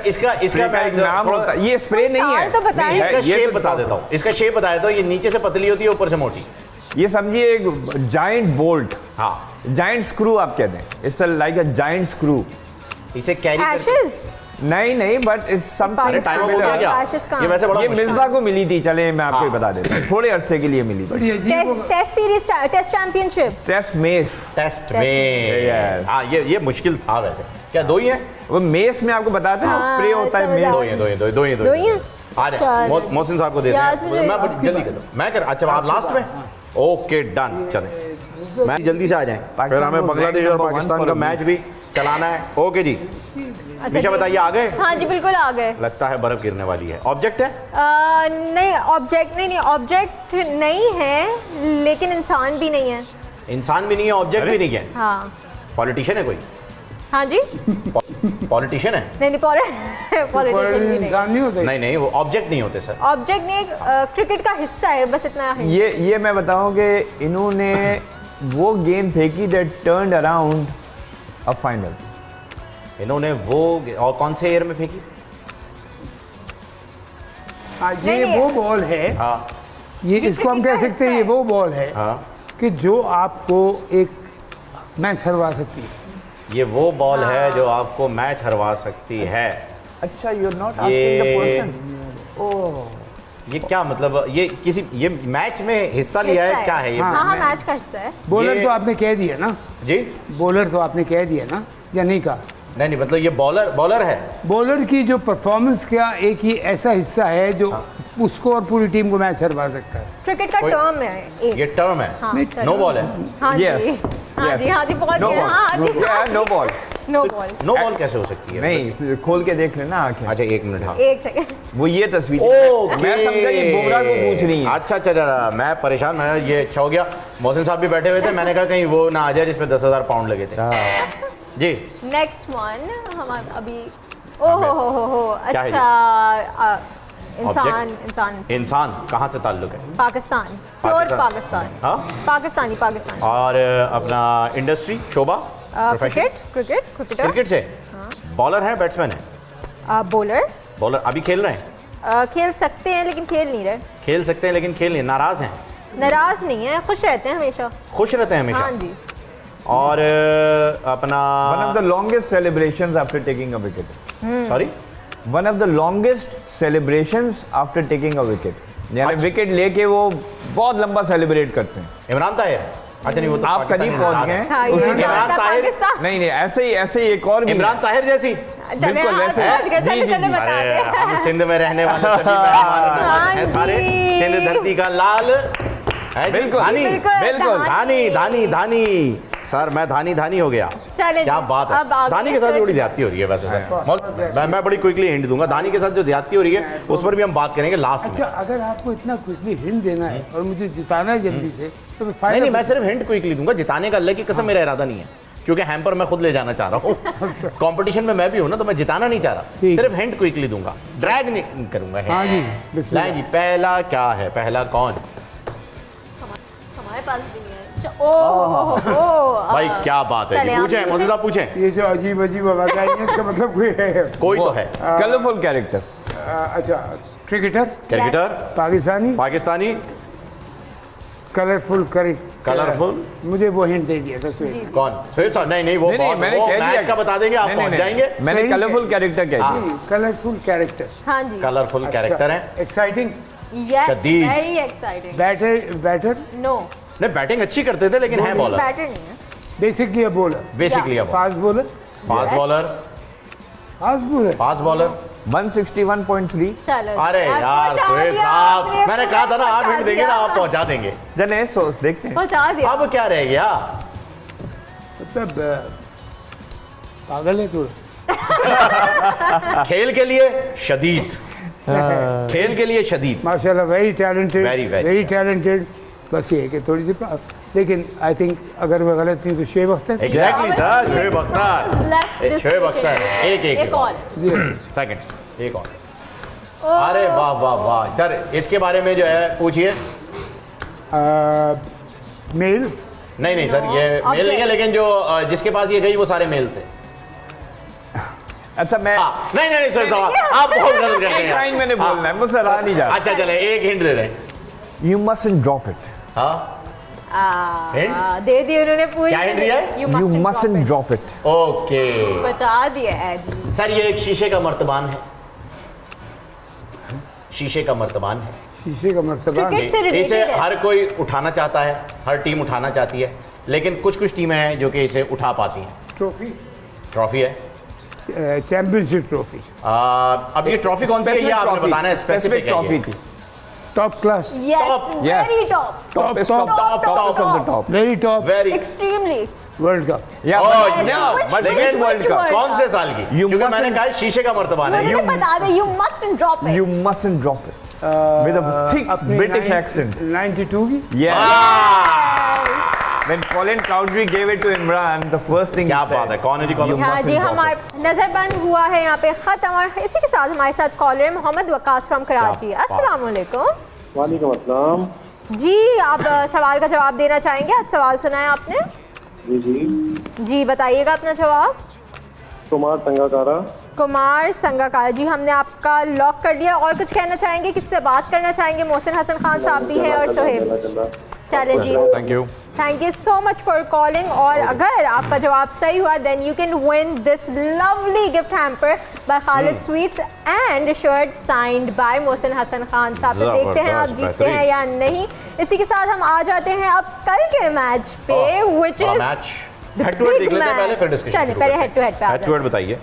इसका स्प्रे का एक नाम होता है। ये स्प्रे नहीं है। तो बताएं। नहीं है, इसका ये शेप तो बता देता हूँ। इसका शेप बता देता हूँ। ये नीचे से पतली होती है, ऊपर से मोटी। ये समझिए एक जाइंट बोल्ट, हाँ, जाइंट स्क्रू आप कहते हैं। It's like a giant screw. इसे कैरी एशेज। नहीं बट इट्स समथिंग टाइम हो गया क्या? Ashes कहाँ ये वैसे बड़ा ये मुश्किल मिसबा को मिली थी, चले मैं आपको ही बता देता हूँ। थोड़े अरसे के लिए मिली थी। बड़ी अजीब वो- test series, test championship. Test mess. Test Test में। Yes. हाँ, ये मुश्किल था वैसे। क्या दो ही हैं? वो मेस में आपको बताते हैं ना, हाँ, स्प्रे होता है समझ मेस। आ दो ही हैं, दो ही हैं, दो ही हैं, दो ही हैं? आ जाए। चलो। मोहसिन साहब को देते याद हैं। मुझे- मैं बड़ी जल्दी कर दूँ। मैं कर, अच्छा आप लास्ट में। ओके डन, चले मैं जल्दी से आ जाएं। फिर पाकिस्तान हमें को बांग्लादेश rank और number 1 पाकिस्तान for का a मैच भी चलाना है। ओके जी, अच्छा निशा जी। बताइए, आ गए? हाँ जी, बिल्कुल आ गए। लगता है बर्फ गिरने वाली है। ऑब्जेक्ट है? नहीं, ऑब्जेक्ट नहीं, ऑब्जेक्ट नहीं है, लेकिन इंसान भी नहीं है। इंसान भी नहीं है, ऑब्जेक्ट भी नहीं है। हाँ। पॉलिटिशियन है कोई? हाँ जी। पॉलिटिशियन है? नहीं पॉलिटिशियन भी नहीं। इंसान नहीं होते। नहीं नहीं, वो ऑब्जेक्ट नहीं होते सर। ऑब्जेक्ट नहीं, क्रिकेट का हिस्सा है, बस इतना है। ये मैं बताऊं कि इन्होंने वो गेंद फेंकी that turned around a final. इन्होंने वो और कौन से ईयर में फेंकी? हाँ, नहीं, ये नहीं। वो बॉल है, हाँ ये इसको हम क्रिकेट कह का सकते हैं, ये हिस्सा वो बॉल है हाँ, कि जो आपको एक मैच हरवा सकती है। ये वो बॉल है जो आपको मैच हरवा सकती है। अच्छा, you are not asking the person. ये क्या मतलब? ये मैच में हिस्सा लिया हिस्सा है, क्या है ये? हाँ हाँ, मैच का हिस्सा है। बॉलर ये- तो आपने कह दिया ना, जी बॉलर तो आपने कह दिया ना, या नहीं कहा? नहीं, मतलब ये बॉलर है। बॉलर की जो परफॉर्मेंस का एक ही ऐसा हिस्सा है जो उसको और पूरी टीम को मैच हरवा सकता है। क्रिकेट का कोई- टर्म है एक। ये टर्म है। हाँ, नो बॉल है। हाँ जी, Yes. हाँ जी, हाँ जी, पहुंच नो गए। हाँ जी, ball, no ball. No ball. No ball कैसे हो सकती है? नहीं, खोल के देख लेना आंखें। अच्छा एक मिनट। हाँ, एक सेकंड। वो ये तस्वीर ओके। मैं समझा ये बुमराह को पूछ रही है। अच्छा अच्छा, मैं परेशान, मैं ये अच्छा हो गया। मोहसिन साहब भी बैठे हुए थे, मैंने कहा कहीं वो ना आ जाए जिसमें 10,000 पाउंड लगे थे। जी नेक्स्ट वन हम अभी, ओहो हो, क्या है ये? अच्छा, इंसान Object? इंसान इंसान कहाँ से ताल्लुक है? पाकिस्तान, प्योर पाकिस्तान। पाकिस्तान, हाँ, पाकिस्तानी। और अपना इंडस्ट्री शोभा प्रोफेशन क्रिकेटर, क्रिकेट से। बॉलर है, बैट्समैन है? बॉलर। बॉलर अभी खेल रहे हैं? खेल सकते हैं लेकिन खेल नहीं रहे। खेल सकते हैं लेकिन खेल नहीं। नाराज हैं? नाराज नहीं है, खुश रहते हैं हमेशा। खुश रहते हैं हाँ हमेशा? जी। और अपना One of the longest celebrations after taking a wicket. Sorry, One of the longest celebrations after taking a wicket. यानी विकेट लेके वो बहुत लंबा सेलिब्रेट करते हैं। इमरान ताहिर। अच्छा नहीं, वो तो आप पाकिस्तानी करीब पहुंच इंसान गए है। हैं। हाँ, ये उसी के इमरान बात है, ताहिर। पाकिस्तान। नहीं ऐसे ही एक और भी इमरान ताहिर जैसी। चले, बिल्कुल हाँ, वैसे। समझ गए, चले, जी, जी, चले, जी। बता अरे दे। हम सिंध में रहने वाले सभी मेहमान नवाज हैं सारे। जी। सिंध धरती का लाल है जी। बिल्कुल, धानी बिल्कुल, धानी सर, मैं धानी हो गया। चले क्या जी, बात अब है। आगे धानी के साथ सर। थोड़ी ज्यादती हो रही है वैसे सर। मैं बड़ी क्विकली हिंट दूंगा। धानी के साथ जो ज्यादती हो रही है उस पर भी हम बात करेंगे लास्ट में। अच्छा, अगर आपको इतना क्विकली हिंट देना है और मुझे जिताना है जल्दी से, तो मैं नहीं, मैं फायदा सिर्फ हिंट क्विकली दूंगा। जिताने का अल्लाह की कसम मेरा इरादा नहीं है, क्योंकि हैम्पर मैं खुद ले जाना चाह रहा हूँ। कंपटीशन में मैं भी हूँ ना, तो मैं जिताना नहीं चाह रहा। ठीक। सिर्फ हिंट क्विकली दूंगा, ड्रैग नहीं करूंगा hint। हाँ जी, बिस्मिल्लाह। लाएं जी, पहला क्या है? पहला कौन? हमारे पास भी नहीं है। ओह भाई क्या बात है जी। पूछें मोदी साहब, पूछें। ये जो अजीब अजीब आवाज़ आई है, इसका मतलब कोई है? कोई तो है। Colourful character. अच्छा, cricketer, cricketer, Pakistani, Pakistani, colourful colourful. मुझे वो हिंट दे दिया था स्वेट। कौन? स्वेट साहब? नहीं वो नहीं, मैंने वो कह मैच दिया का बता देंगे, आप नहीं, पहुंच नहीं, जाएंगे। मैंने सही है। कलरफुल कैरेक्टर कह हाँ। दिया। कलरफुल कैरेक्टर, हाँ जी। कलरफुल कैरेक्टर है। एक्साइटिंग, यस, शदीद। Very exciting. बैटर, नो, नहीं, बैटिंग अच्छी करते थे लेकिन है बॉलर। बैटर नहीं है। बेसिकली अ बॉलर, बेसिकली अब fast bowler, fast bowler, fast bowler 161.3। चलो अरे आप यार पहुंचा शोएब दिया साहब, आपने, मैंने कहा था ना 8 मिनट देंगे ना, आप पहुंचा देंगे। जने सो देखते हैं पहुंचा दिया। अब क्या रह गया? मतलब पागल है तू। खेल के लिए शदीद, खेल के लिए शदीद। माशाल्लाह very talented, Very, very very talented. बस ये है कि थोड़ी सी लेकिन आई थिंक अगर मैं गलत नहीं तो Shoaib Akhtar. Exactly sir, Shoaib Akhtar, Left this Shoaib Akhtar, station. एक और सेकंड, एक और। अरे वाह वाह वाह सर, इसके बारे में जो है पूछिए। मेल नहीं नहीं सर, ये अब मेल नहीं है, लेकिन जो जिसके पास ये गई वो सारे मेल थे। अच्छा मैं नहीं नहीं नहीं सर साहब, आप बहुत गलत करते एक हैं। लाइन मैंने बोलना है, मुझसे रहा नहीं जा रहा। अच्छा चले, एक हिंट दे रहे हैं। You mustn't drop it. हाँ Hint? दे दी उन्होंने पूरी। क्या hint दिया है? You mustn't drop it. Okay बचा दिया है। सर, ये एक शीशे का मर्तबान है, शीशे का मर्तबान है। शीशे का मर्तबा Cricket से related इसे है। हर कोई उठाना चाहता है, हर टीम उठाना चाहती है, लेकिन कुछ कुछ टीमें हैं जो कि इसे उठा पाती हैं। ट्रॉफी, ट्रॉफी है। चैंपियनशिप ट्रॉफी, अब ये ट्रॉफी कौन सी है ये आपने बताना है, स्पेसिफिक ट्रॉफी थी। Top class, Yes, yes. very top. Top of the top. Very top, very Extremely. World cup. या Which लेकिन वर्ल्ड कप कौन से साल की? You क्योंकि मैंने mustn't- कहा शीशे का मर्तबान है। मुझे बता दे, you mustn't drop it. You mustn't drop it with a thick British accent. 92 की When Colin Cowdrey gave it to Imran, the first thing क्या he said, बात है, कौन है जी कॉलर? You हाँ mustn't जी, drop हमारे नजरबंद हुआ है यहाँ पे खत। और इसी के साथ हमारे साथ कॉलर मोहम्मद वकास फ्रॉम कराची। बात। अस्सलाम वालेकुम वालेकुम अस्सलाम। जी। आप सवाल का जवाब देना चाहेंगे? आज सवाल सुना है आपने? जी जी। जी बताइएगा अपना जवाब। कुमार संगाकारा। कुमार संगाकारा जी, हमने आपका लॉक कर दिया। और कुछ कहना चाहेंगे, किससे बात करना चाहेंगे? मोहसिन हसन खान साहब भी है और सोहेब। चले जी, thank you. Thank you so much for calling. और अगर आपका जवाब सही हुआ then you can win this lovely gift hamper by Khalid sweets and shirt signed by Mohsin Hasan Khan sahab. तो देखते हैं आप जबरदस्त, जीतते हैं या नहीं। इसी के साथ हम आ जाते हैं अब कल के मैच पे, which is match head to head देख लेते हैं पहले, फिर डिस्कशन। चलिए पहले हेड टू हेड पे आ हेड टू हेड बताइए।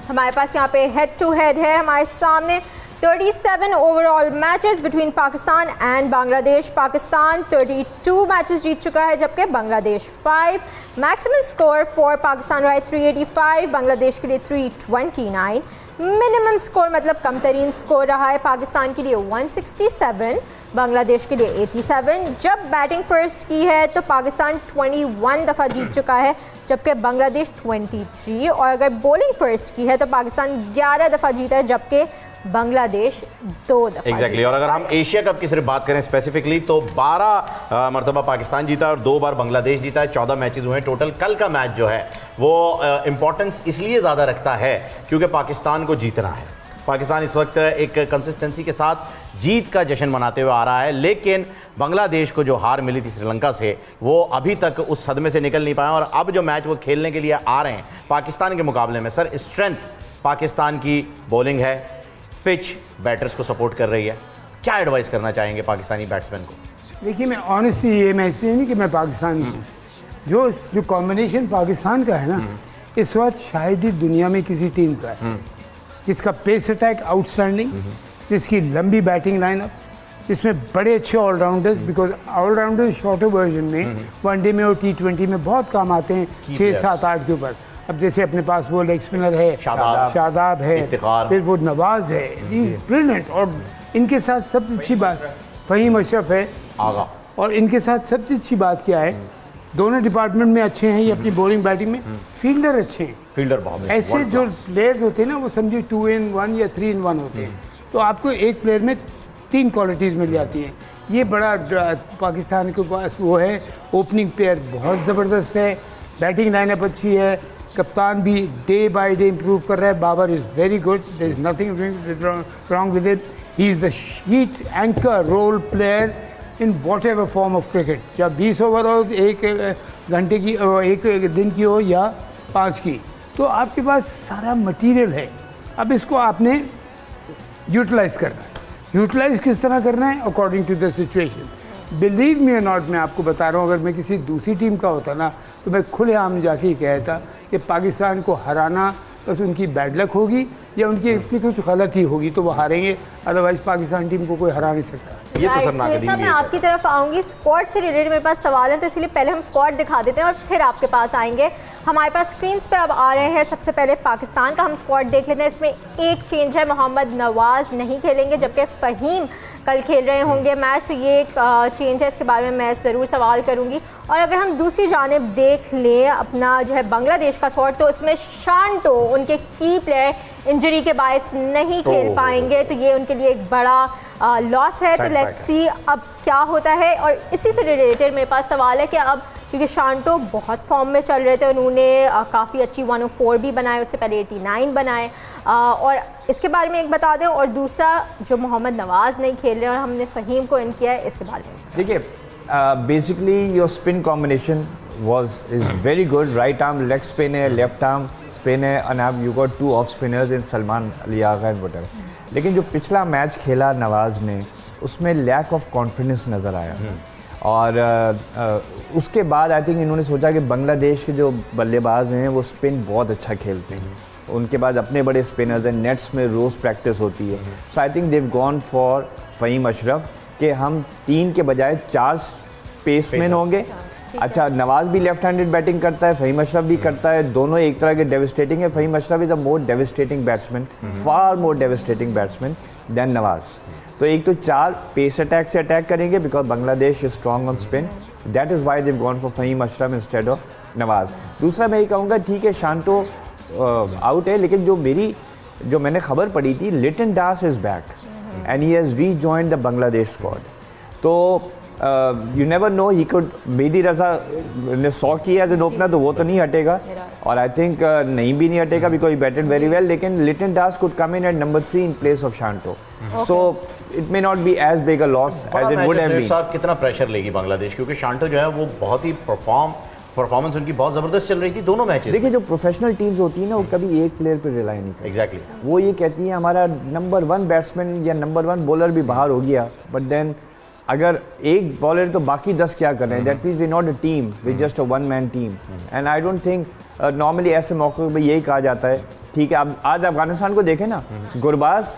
हमारे पास यहाँ पे हेड टू हेड है हमारे सामने 37 overall matches between Pakistan and Bangladesh. Pakistan 32 matches जीत चुका है, जबकि Bangladesh 5। Maximum score for Pakistan रहा है 385, बांग्लादेश के लिए 329। मिनिमम स्कोर मतलब कम तरीन स्कोर रहा है पाकिस्तान के लिए 167, बांग्लादेश के लिए 87। जब बैटिंग फर्स्ट की है तो पाकिस्तान 21 दफ़ा जीत चुका है, जबकि बांग्लादेश 23। और अगर बॉलिंग फर्स्ट की है तो पाकिस्तान 11 दफ़ा जीता है, जबकि बांग्लादेश 2 दफ़ा। एग्जैक्टली। और अगर हम एशिया कप की सिर्फ बात करें स्पेसिफिकली तो 12 मरतबा पाकिस्तान जीता और 2 बार बांग्लादेश जीता है। 14 मैचेस हुए हैं टोटल। कल का मैच जो है वो इंपॉर्टेंस इसलिए ज़्यादा रखता है क्योंकि पाकिस्तान को जीतना है। पाकिस्तान इस वक्त एक कंसिस्टेंसी के साथ जीत का जश्न मनाते हुए आ रहा है, लेकिन बांग्लादेश को जो हार मिली थी श्रीलंका से वो अभी तक उस सदमे से निकल नहीं पाए। और अब जो मैच वो खेलने के लिए आ रहे हैं पाकिस्तान के मुकाबले में, सर स्ट्रेंथ पाकिस्तान की बॉलिंग है, पिच बैटर्स को सपोर्ट कर रही है। क्या एडवाइस करना चाहेंगे पाकिस्तानी बैट्समैन को? देखिए मैं ऑनेस्टली ये मैं इसलिए नहीं कि मैं पाकिस्तानी हूँ, जो कॉम्बिनेशन पाकिस्तान का है ना इस वक्त शायद ही दुनिया में किसी टीम का है, जिसका पेस अटैक आउटस्टैंडिंग, जिसकी लंबी बैटिंग लाइनअप, जिसमें बड़े अच्छे allrounders, because allrounders shorter version में वनडे में और T20 में बहुत काम आते हैं 6, 7, 8 के ऊपर। अब जैसे अपने पास वो लेग स्पिनर है शादाब है, फिर वो नवाज है, ब्रिलियंट। और इनके साथ सबसे अच्छी बात फ़हीम अशरफ है आगा। और इनके साथ सबसे अच्छी बात क्या है, दोनों डिपार्टमेंट में अच्छे हैं ये, अपनी बॉलिंग बैटिंग में फील्डर अच्छे हैं। फील्डर बहुत ऐसे जो प्लेयर्स होते हैं ना वो समझिए 2 in 1 या 3 in 1 होते हैं, तो आपको एक प्लेयर में 3 क्वालिटीज़ मिल जाती हैं। ये बड़ा पाकिस्तान के पास वो है। ओपनिंग प्लेयर बहुत ज़बरदस्त है, बैटिंग लाइनअप अच्छी है, कप्तान भी डे बाय डे इम्प्रूव कर रहा है। Babar is very good, there is nothing wrong with it. He is the sheet anchor role player in whatever form of cricket. जब 20 ओवर हो, 1 घंटे की, 1 दिन की हो या 5 की, तो आपके पास सारा मटेरियल है। अब इसको आपने यूटिलाइज करना है। यूटिलाइज किस तरह करना है? According to the situation. Believe me और नॉट, मैं आपको बता रहा हूँ, अगर मैं किसी दूसरी टीम का होता ना तो मैं खुलेआम जाके कहता कि पाकिस्तान को हराना बस उनकी बैड लक होगी या उनकी अपनी कुछ गलती होगी तो वो हारेंगे, अदरवाइज पाकिस्तान टीम को कोई हरा नहीं सकता। ये तो सर सुहेल साहब, मैं आपकी तरफ आऊंगी। स्क्वाड से रिलेटेड मेरे पास सवाल है, तो इसलिए पहले हम स्क्वाड दिखा देते हैं और फिर आपके पास आएंगे। हमारे पास स्क्रीन पे अब आ रहे हैं सबसे पहले पाकिस्तान का हम स्क्वाड देख लेते हैं। इसमें एक चेंज है, मोहम्मद नवाज़ नहीं खेलेंगे जबकि फ़हीम कल खेल रहे होंगे मैच, तो ये एक चेंज है, इसके बारे में मैं ज़रूर सवाल करूँगी। और अगर हम दूसरी जानिब देख लें अपना जो है बांग्लादेश का स्क्वाड, तो इसमें शांटो उनके की प्लेयर इंजरी के बायस नहीं खेल पाएंगे, तो ये उनके लिए एक बड़ा लॉस है। तो लेट्स सी अब क्या होता है। और इसी से रिलेटेड मेरे पास सवाल है कि अब क्योंकि शांटो बहुत फॉर्म में चल रहे थे, उन्होंने काफ़ी अच्छी 104 भी बनाए, उससे पहले 89 बनाए, और इसके बारे में एक बता दें। और दूसरा जो मोहम्मद नवाज़ नहीं खेल रहे और हमने फ़हीम को इन किया है, इसके बारे में देखिए, basically your spin combination is very good. Right arm leg spin है, लेफ्ट आर्म स्पिन है, and you got 2 off spinners in Salman Ali Agha and whatever. लेकिन जो पिछला मैच खेला नवाज़ ने, उसमें लैक ऑफ कॉन्फिडेंस नज़र आया। और उसके बाद आई थिंक इन्होंने सोचा कि बांग्लादेश के जो बल्लेबाज हैं वो स्पिन बहुत अच्छा खेलते हैं, उनके पास अपने बड़े स्पिनर्स हैं, नेट्स में रोज़ प्रैक्टिस होती है। So I think they've gone for Fahim Ashraf कि हम 3 के बजाय 4 पेसमैन होंगे। अच्छा, नवाज़ भी लेफ्ट हैंडेड बैटिंग करता है, फ़हीम अशरफ भी करता है, दोनों एक तरह के डेविस्टेटिंग है। Fahim Ashraf is a more devastating batsman, far more devastating batsman than Nawaz. तो एक तो 4 पेस अटैक से अटैक करेंगे because Bangladesh is strong on spin, that is why they've gone for Fahim Ashraf instead of Nawaz. दूसरा मैं ये कहूँगा, ठीक है शांटो आउट है, लेकिन जो मैंने खबर पढ़ी थी, Liton Das is back and he has rejoined the Bangladesh squad. तो you never know, he could, Mehdi Raza ने 100 किया एज एन ओपनर, तो वो तो नहीं हटेगा, और आई थिंक नहीं हटेगा because he batted very well. लेकिन Liton Das could come in at number 3 in place of Shanto, so it may not be as big a loss as it would have been. साहब कितना प्रेशर लेगी बांग्लादेश, क्योंकि शांटो जो है वो बहुत ही परफॉर्मेंस उनकी बहुत ज़बरदस्त चल रही थी दोनों मैचेस। देखिए, जो प्रोफेशनल टीम्स होती है ना, वो कभी एक प्लेयर पर रिलाई नहीं करती। एग्जैक्टली, वो ये कहती है हमारा नंबर 1 बैट्समैन या नंबर 1 बॉलर भी बाहर हो गया, बट देन अगर एक बॉलर तो बाकी 10 क्या कर रहे हैं, that means we not a team, we just a one man team. And I don't think normally ऐसे मौके पर यही कहा जाता है, ठीक है। अब आज अफगानिस्तान को देखें ना, गुरबाज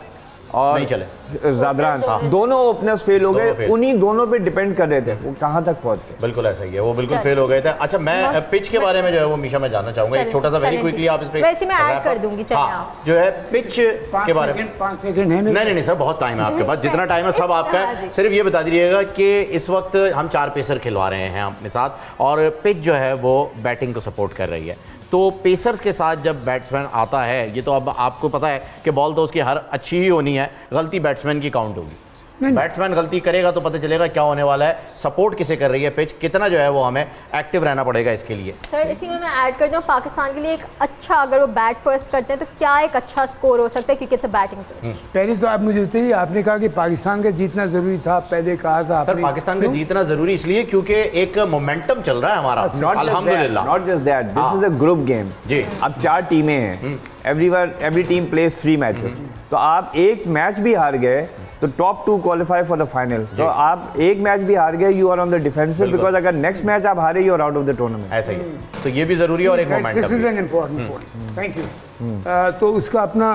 और नहीं चले, ज़ादरान दोनों ओपनर्स फेल हो गए, उन्हीं दोनों पे डिपेंड कर रहे थे, वो कहाँ तक पहुँच गए। बिल्कुल ऐसा ही है, वो बिल्कुल फेल हो गए थे। अच्छा, मैं पिच के बारे में जो है वो मीशा मैं जानना चाहूंगा, एक छोटा सा वेरी क्विकली आप इस पे वैसे मैं ऐड कर दूंगी, जो है पिच के बारे में। 5 सेकंड है। नहीं सर, बहुत टाइम है आपके पास, जितना टाइम है सब आपका है। सिर्फ ये बता दीजिएगा कि इस वक्त हम 4 पेसर खिलवा रहे हैं अपने साथ, और पिच जो है वो बैटिंग को सपोर्ट कर रही है। तो पेसर्स के साथ जब बैट्समैन आता है, ये तो अब आपको पता है कि बॉल तो उसकी हर अच्छी ही होनी है, गलती बैट्समैन की काउंट होगी। बैट्समैन गलती करेगा तो पता चलेगा क्या होने वाला है। सपोर्ट किसे कर रही है पिच, कितना जो है वो हमें एक्टिव रहना पड़ेगा इसके लिए। सर इसी में मैं ऐड कर दूं, पाकिस्तान के लिए एक अच्छा, अगर वो बैट फर्स्ट करते हैं तो क्या एक अच्छा स्कोर हो सकता है, क्योंकि इट्स अ बैटिंग पिच। पहले तो आप मुझे बताइए, आपने कहा कि पाकिस्तान का जीतना जरूरी था, पहले कहा था सर पाकिस्तान का जीतना जरूरी इसलिए क्योंकि एक मोमेंटम चल रहा है हमारा, अल्हम्दुलिल्लाह। Not just that, this is a group game जी। अब 4 टीमें हैं, एवरी टीम प्लेज 3 मैचेस, तो आप एक मैच भी हार गए तो top 2 qualify for the final. तो आप एक मैच भी हार गए, you are on the defensive, because अगर नेक्स्ट मैच आप हारे, you are out of the tournament. ऐसा ही, तो ये भी जरूरी है और एक momentum. This is an important point, thank you. तो उसका अपना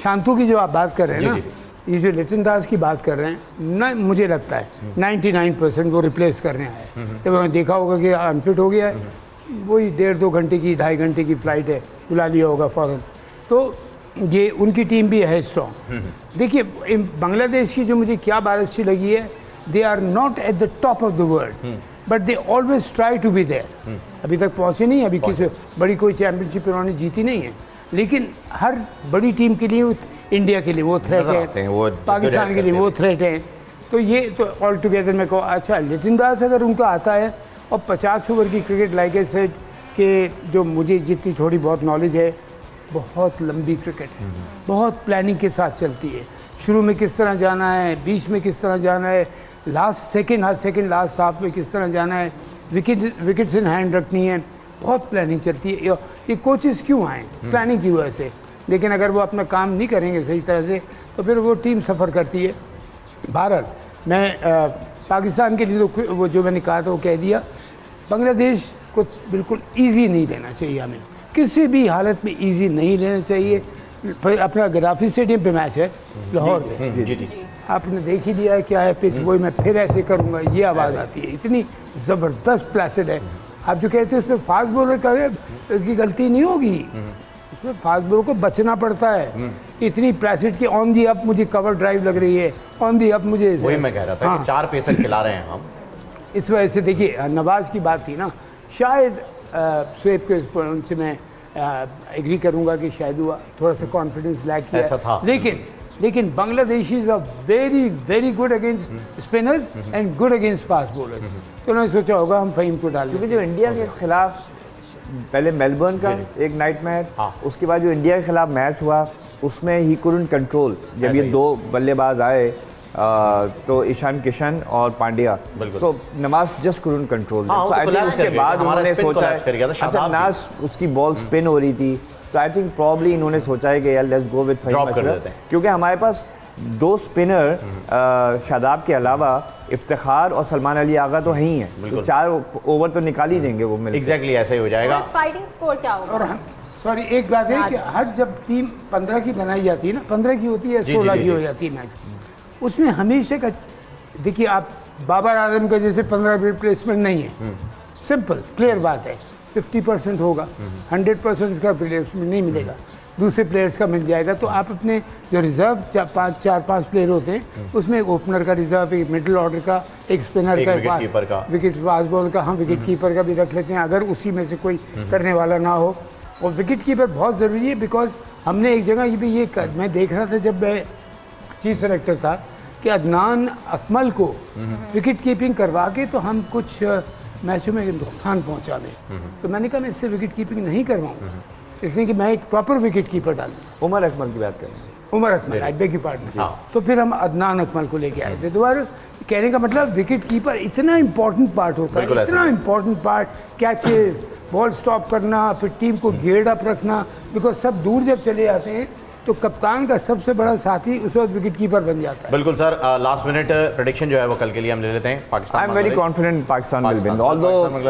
शांतु की जो आप बात कर रहे हैं ना, ये जो लिटन दास की बात कर रहे हैं ना, मुझे लगता है 99% वो रिप्लेस करने आए। जब उन्होंने देखा होगा कि अनफिट हो गया है, वही 1.5-2 घंटे की 2.5 घंटे की फ्लाइट है, बुला लिया होगा फ़ौरन। तो ये उनकी टीम भी है स्ट्रॉन्ग। देखिए, बांग्लादेश की जो मुझे क्या बात अच्छी लगी है, they are not at the top of the world, but they always try to be there. अभी तक पहुँचे नहीं, अभी किसी बड़ी कोई चैम्पियनशिप उन्होंने जीती नहीं है, लेकिन हर बड़ी टीम के लिए, इंडिया के लिए वो थ्रेट है, पाकिस्तान के लिए वो थ्रेट है। तो ये तो ऑल टुगेदर में को अच्छा, लिटन दास अगर उनका आता है और 50 ओवर की क्रिकेट लाइक ए सेट के, जो मुझे जितनी थोड़ी बहुत नॉलेज है, बहुत लंबी क्रिकेट है, बहुत प्लानिंग के साथ चलती है। शुरू में किस तरह जाना है, बीच में किस तरह जाना है, लास्ट सेकंड लास्ट हाफ में किस तरह जाना है, विकेट्स इन हैंड रखनी है, बहुत प्लानिंग चलती है। ये कोचेस क्यों आए, प्लानिंग की वजह से। लेकिन अगर वो अपना काम नहीं करेंगे सही तरह से, तो फिर वो टीम सफ़र करती है। भारत, मैं पाकिस्तान के लिए तो वो जो मैंने कहा था वो कह दिया, बांग्लादेश को बिल्कुल ईजी नहीं लेना चाहिए हमें, किसी भी हालत में इजी नहीं लेना चाहिए। अपना गद्दाफी स्टेडियम पे मैच है लाहौर में, जी जी, आपने देख ही लिया है क्या है पिच, वही मैं फिर ऐसे करूंगा ये आवाज़ आती है, इतनी ज़बरदस्त प्लेसिड है। आप जो कहते हैं उसमें फास्ट बॉलर की गलती नहीं होगी, उसमें फास्ट बॉलर को बचना पड़ता है। इतनी प्लेसिड की ऑन दी अप मुझे कवर ड्राइव लग रही है, ऑन दी अप मुझे, वही मैं कह रहा था कि 4 पेसर खिला रहे हैं हम। इस वजह से देखिए नवाज की बात थी ना, शायद स्वेब के उनसे मैं एग्री करूंगा कि शायद हुआ थोड़ा सा कॉन्फिडेंस लैक किया ऐसा था। लेकिन Bangladesh is a very very good against spinners and good against fast bowlers. तो उन्होंने सोचा होगा हम फहीम को डाल क्योंकि जो इंडिया के खिलाफ पहले मेलबर्न का एक नाइट मैच, उसके बाद जो इंडिया के खिलाफ मैच हुआ उसमें ही कुडंट कंट्रोल, जब ये 2 बल्लेबाज आए तो ईशान किशन और Pandya, so Nawaz just couldn't control. So I think उसके बाद उन्होंने सोचा है, अच्छा नाज उसकी बॉल स्पिन हो रही थी, तो आई थिंक प्रॉब्ली इन्होंने सोचा है कि यार let's go with Fahim Ashraf, क्योंकि हमारे पास 2 स्पिनर शादाब के अलावा इफ्तिखार और सलमान अली आगा तो ही हैं, तो 4 ओवर तो निकाल ही देंगे वो मिलकर। एग्जैक्टली ऐसा ही हो जाएगा। फाइटिंग स्कोर क्या होगा? और सॉरी एक बात है कि हर जब टीम 15 की बनाई जाती है ना, 15 की होती है 16 की हो जाती है मैच, उसमें हमेशा का देखिए आप बाबर आजम का जैसे 15 रिप्लेसमेंट नहीं है, सिंपल क्लियर बात है, 50% होगा, 100% उसका रिप्लेसमेंट नहीं मिलेगा, दूसरे प्लेयर्स का मिल जाएगा। तो आप अपने जो रिजर्व 4-5 प्लेयर होते हैं उसमें एक ओपनर का रिजर्व, एक मिडिल ऑर्डर का, एक स्पिनर का, विकेट फास्ट बॉल का, हम विकेट कीपर का भी रख लेते हैं अगर उसी में से कोई करने वाला ना हो। और विकेट कीपर बहुत ज़रूरी है, बिकॉज हमने एक जगह भी ये मैं देख रहा था जब मैं चीफ सेलेक्टर था कि अदनान अकमल को विकेट कीपिंग करवा के तो हम कुछ मैचों में नुकसान पहुंचा दें, तो मैंने कहा मैं इससे विकेट कीपिंग नहीं करवाऊंगा, इसलिए कि मैं एक प्रॉपर विकेट कीपर डालूँ। उमर अकमल की बात करें, Umar Akmal I beg your pardon, तो फिर हम अदनान अकमल को लेके आए थे। दोबारा कहने का मतलब विकेट कीपर इतना इंपॉर्टेंट पार्ट होता है, इतना important part, catches, ball stop करना, फिर टीम को गेयर्ड अप रखना, बिकॉज सब दूर जब चले जाते हैं तो कप्तान का सबसे बड़ा साथी उस वक्त विकेट कीपर बन जाता है। बिल्कुल सर, लास्ट मिनट प्रेडिक्शन जो है वो कल के लिए हम ले लेते हैं। Pakistan, I am very confident Pakistan will win,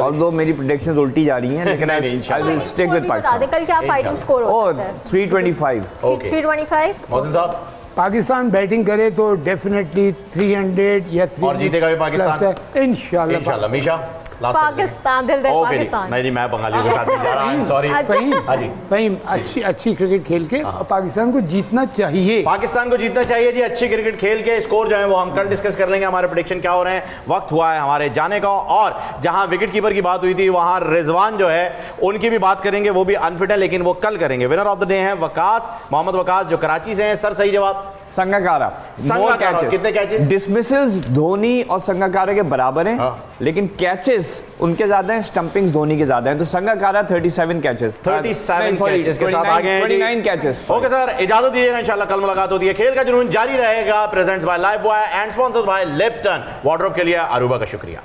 although मेरी प्रेडिक्शंस उल्टी जा रही हैं, लेकिन I will stick with Pakistan. कल क्या फाइटिंग स्कोर हो सकता है? 325। 325। मोहसिन साहब, पाकिस्तान बैटिंग करे तो डेफिनेटली 300 या 300 और जीतेगा भी पाकिस्तान इंशाल्लाह। मीशा पाकिस्तान, दिल दे पाकिस्तान। नहीं मैं बंगालियों के साथ नहीं जा रहा, सॉरी। फहीम अच्छी क्रिकेट खेल के पाकिस्तान को जीतना चाहिए, पाकिस्तान को जीतना चाहिए जी, अच्छी क्रिकेट खेल के। स्कोर जो है वो हम कल डिस्कस कर लेंगे, हमारे प्रेडिक्शन क्या हो रहे हैं। वक्त हुआ है हमारे जाने का, और जहां विकेट कीपर की बात हुई थी वहां रिजवान जो है उनकी भी बात करेंगे, वो भी अनफिट है लेकिन वो कल करेंगे। विनर ऑफ द डे है वकास, मोहम्मद वकास जो कराची से हैं। सर सही जवाब संगाकारा, कितने कैचेस? डिसमिसेस धोनी और संगाकारा के बराबर हैं, लेकिन कैचेस उनके ज्यादा हैं, स्टंपिंग्स धोनी के ज्यादा हैं, तो संगाकारा 37 कैचेस, 37 कैचेस के साथ आगे हैं, 29 कैचेस। ओके सर, इजाजत दीजिएगा, इंशाल्लाह कल मुलाकात होती है। खेल का जुनून जारी रहेगा, presents by Lifebuoy and sponsors by Lipton. Wardrobe के लिए अरूबा का शुक्रिया।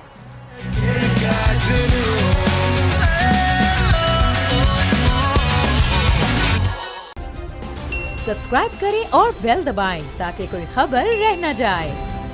सब्सक्राइब करें और बेल दबाएं ताकि कोई खबर रह न जाए।